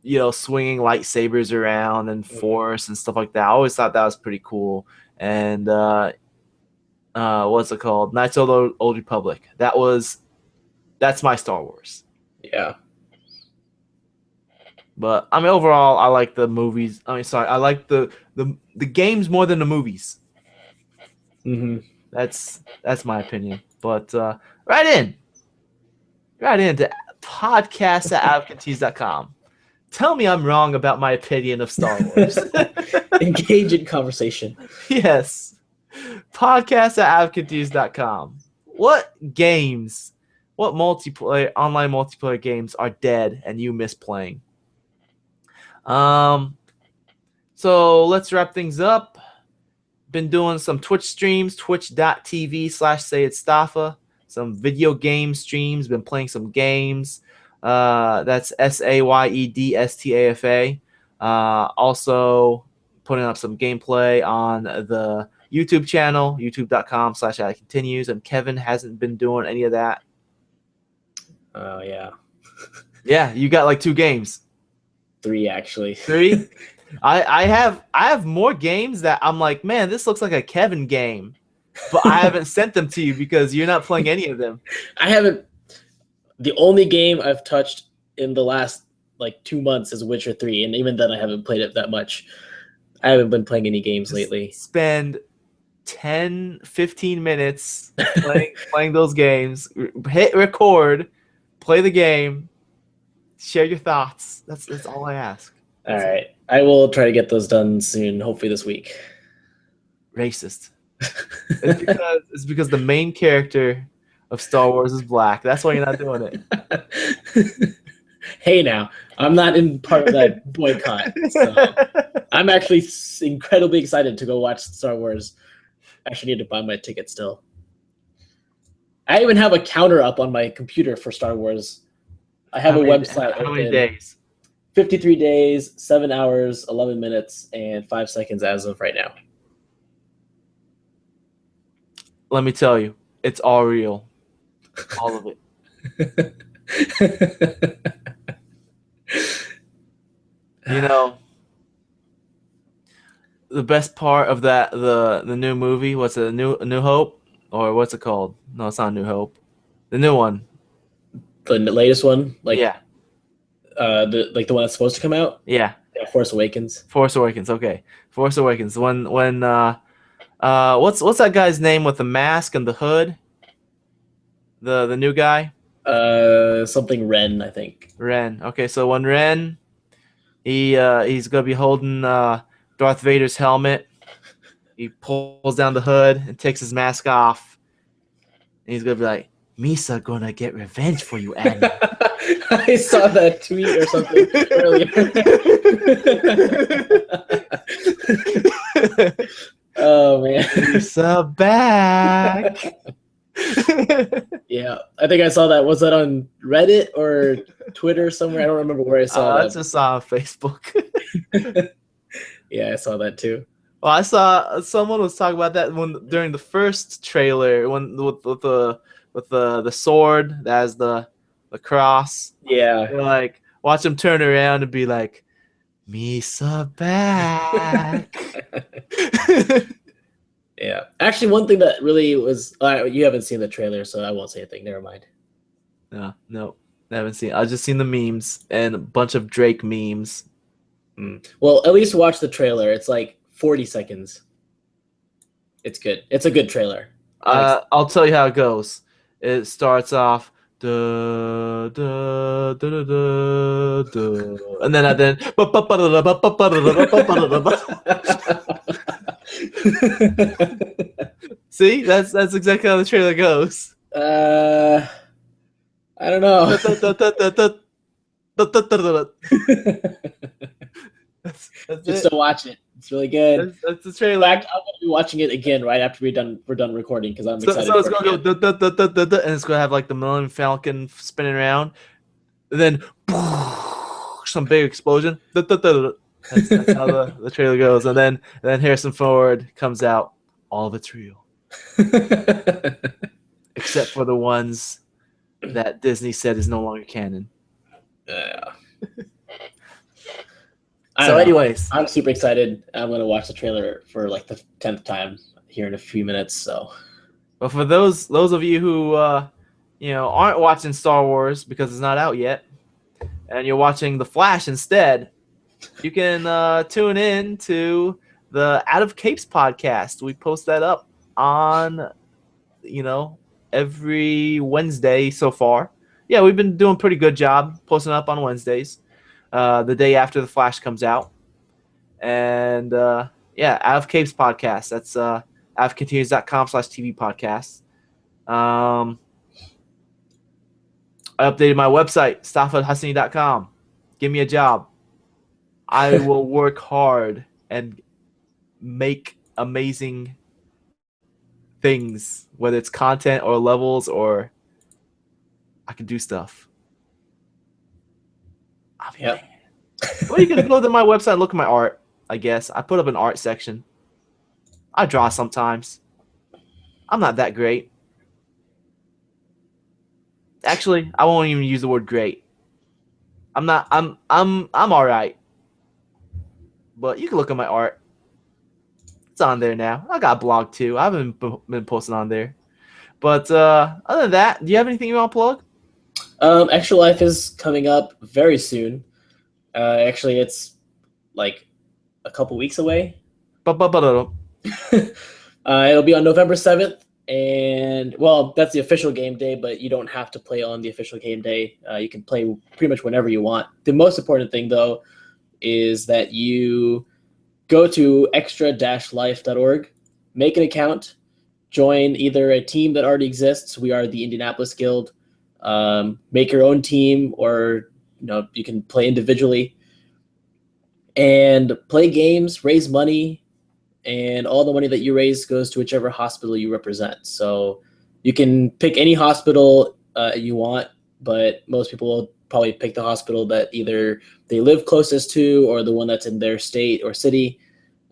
you know, swinging lightsabers around and force and stuff like that. I always thought that was pretty cool. And what's it called? Knights of the Old Republic. That's my Star Wars. Yeah. But I mean, overall, I like the movies. I mean, sorry, I like the games more than the movies. Mm-hmm. That's my opinion. But right into podcast@advocatees.com. Tell me I'm wrong about my opinion of Star Wars. Engage in conversation. Yes. Podcast@advocatees.com. What games, what online multiplayer games are dead and you miss playing? So let's wrap things up. Been doing some Twitch streams, twitch.tv/SayItStafa. Some video game streams. Been playing some games. That's SayedStafa. Also putting up some gameplay on the YouTube channel, youtube.com/continues. And Kevin hasn't been doing any of that. Oh yeah. Yeah, you got like 2 games. 3 actually. 3? I have more games that I'm like, man, this looks like a Kevin game, but I haven't sent them to you because you're not playing any of them. I haven't. The only game I've touched in the last like 2 months is Witcher 3, and even then I haven't played it that much. I haven't been playing any games lately. Spend 10, 15 minutes playing those games. Hit record, play the game, share your thoughts. That's all I ask. All right. I will try to get those done soon, hopefully this week. Racist. It's because the main character of Star Wars is black. That's why you're not doing it. Hey, now I'm not in part of that boycott. So I'm actually incredibly excited to go watch Star Wars. I actually need to buy my ticket still. I even have a counter up on my computer for Star Wars. I have a website. How many days? 53 days, 7 hours, 11 minutes, and 5 seconds as of right now. Let me tell you, it's all real. All of it. You know, the best part of that the new movie, what's it, New Hope, or what's it called? No, it's not New Hope. The new one. The latest one, yeah. The one that's supposed to come out. Yeah. Force Awakens. Force Awakens. Okay. Force Awakens. When what's that guy's name with the mask and the hood? The new guy. Something Ren, I think. Ren. Okay, so when Ren, he's gonna be holding Darth Vader's helmet. He pulls down the hood and takes his mask off, and he's gonna be like, "Misa gonna get revenge for you, Annie." I saw that tweet or something earlier. Oh man, Misa back. Yeah, I think I saw that. Was that on Reddit or Twitter somewhere? I don't remember where I saw that. I just saw on Facebook. Yeah, I saw that too. Well, I saw someone was talking about that during the first trailer with the sword that has the cross. Yeah, you're like watch him turn around and be like, "Misa back." Yeah, actually, one thing that really was you haven't seen the trailer, so I won't say anything. Never mind. No, I haven't seen. I've just seen the memes and a bunch of Drake memes. Well, at least watch the trailer. It's like 40 seconds. It's good. It's a good trailer. I'll tell you how it goes. It starts off duh, duh, duh, duh, duh, duh, and then see, that's exactly how the trailer goes. I don't know. That's just to watch it. It's really good. That's the trailer. I'm gonna be watching it again right after we're done recording because I'm excited. So it's gonna go and it's gonna have like the Millennium Falcon spinning around, and then some big explosion. That's how the trailer goes, and then Harrison Ford comes out. All of it's real, except for the ones that Disney said is no longer canon. Yeah. So, anyways, I'm super excited. I'm gonna watch the trailer for like the 10th time here in a few minutes. So, but for those of you who aren't watching Star Wars because it's not out yet, and you're watching The Flash instead, you can tune in to the Out of Capes podcast. We post that up on every Wednesday so far. Yeah, we've been doing a pretty good job posting up on Wednesdays. The day after The Flash comes out. And Out of Capes podcast. That's outofcontinues.com/TV podcast. I updated my website, staffadhassani.com. Give me a job. I will work hard and make amazing things, whether it's content or levels or I can do stuff. Yep. Well, you can go to my website and look at my art, I guess. I put up an art section. I draw sometimes. I'm not that great. Actually, I won't even use the word great. I'm all right. But you can look at my art. It's on there now. I got a blog too. I haven't been posting on there. But other than that, do you have anything you want to plug? Extra Life is coming up very soon. Actually, it's like a couple weeks away. It'll be on November 7th. And, well, that's the official game day, but you don't have to play on the official game day. You can play pretty much whenever you want. The most important thing, though, is that you go to extra-life.org, make an account, join either a team that already exists. We are the Indianapolis Guild. Make your own team, or you can play individually and play games, raise money, and all the money that you raise goes to whichever hospital you represent. So you can pick any hospital you want, but most people will probably pick the hospital that either they live closest to, or the one that's in their state or city.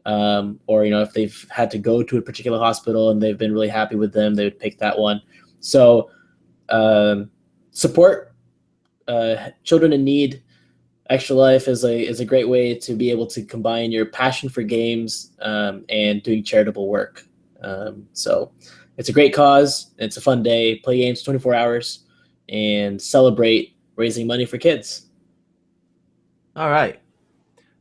Or if they've had to go to a particular hospital and they've been really happy with them, they would pick that one. So support children in need. Extra Life is a great way to be able to combine your passion for games and doing charitable work. So it's a great cause. It's a fun day. Play games 24 hours and celebrate raising money for kids. All right.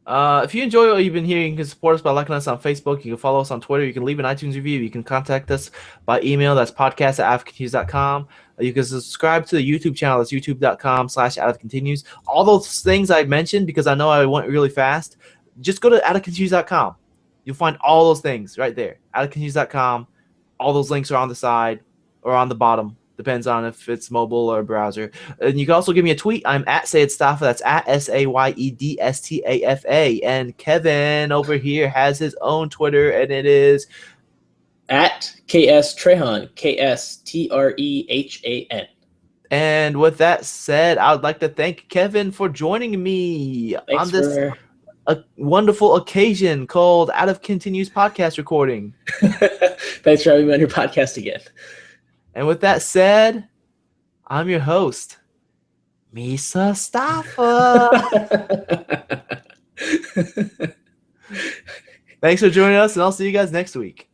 If you enjoy what you've been hearing, you can support us by liking us on Facebook. You can follow us on Twitter. You can leave an iTunes review. You can contact us by email. That's podcast@outofcontinues.com. You can subscribe to the YouTube channel. That's youtube.com/outofcontinues. All those things I mentioned, because I know I went really fast, just go to outofcontinues.com. You'll find all those things right there. outofcontinues.com. All those links are on the side or on the bottom. Depends on if it's mobile or browser. And you can also give me a tweet. I'm at Sayedstafa. That's at SAYEDSTAFA. And Kevin over here has his own Twitter, and it is at KS Trehan, KSTREHAN. And with that said, I would like to thank Kevin for joining me on this wonderful occasion called Out of Continues podcast recording. Thanks for having me on your podcast again. And with that said, I'm your host, Misa Stafa. Thanks for joining us, and I'll see you guys next week.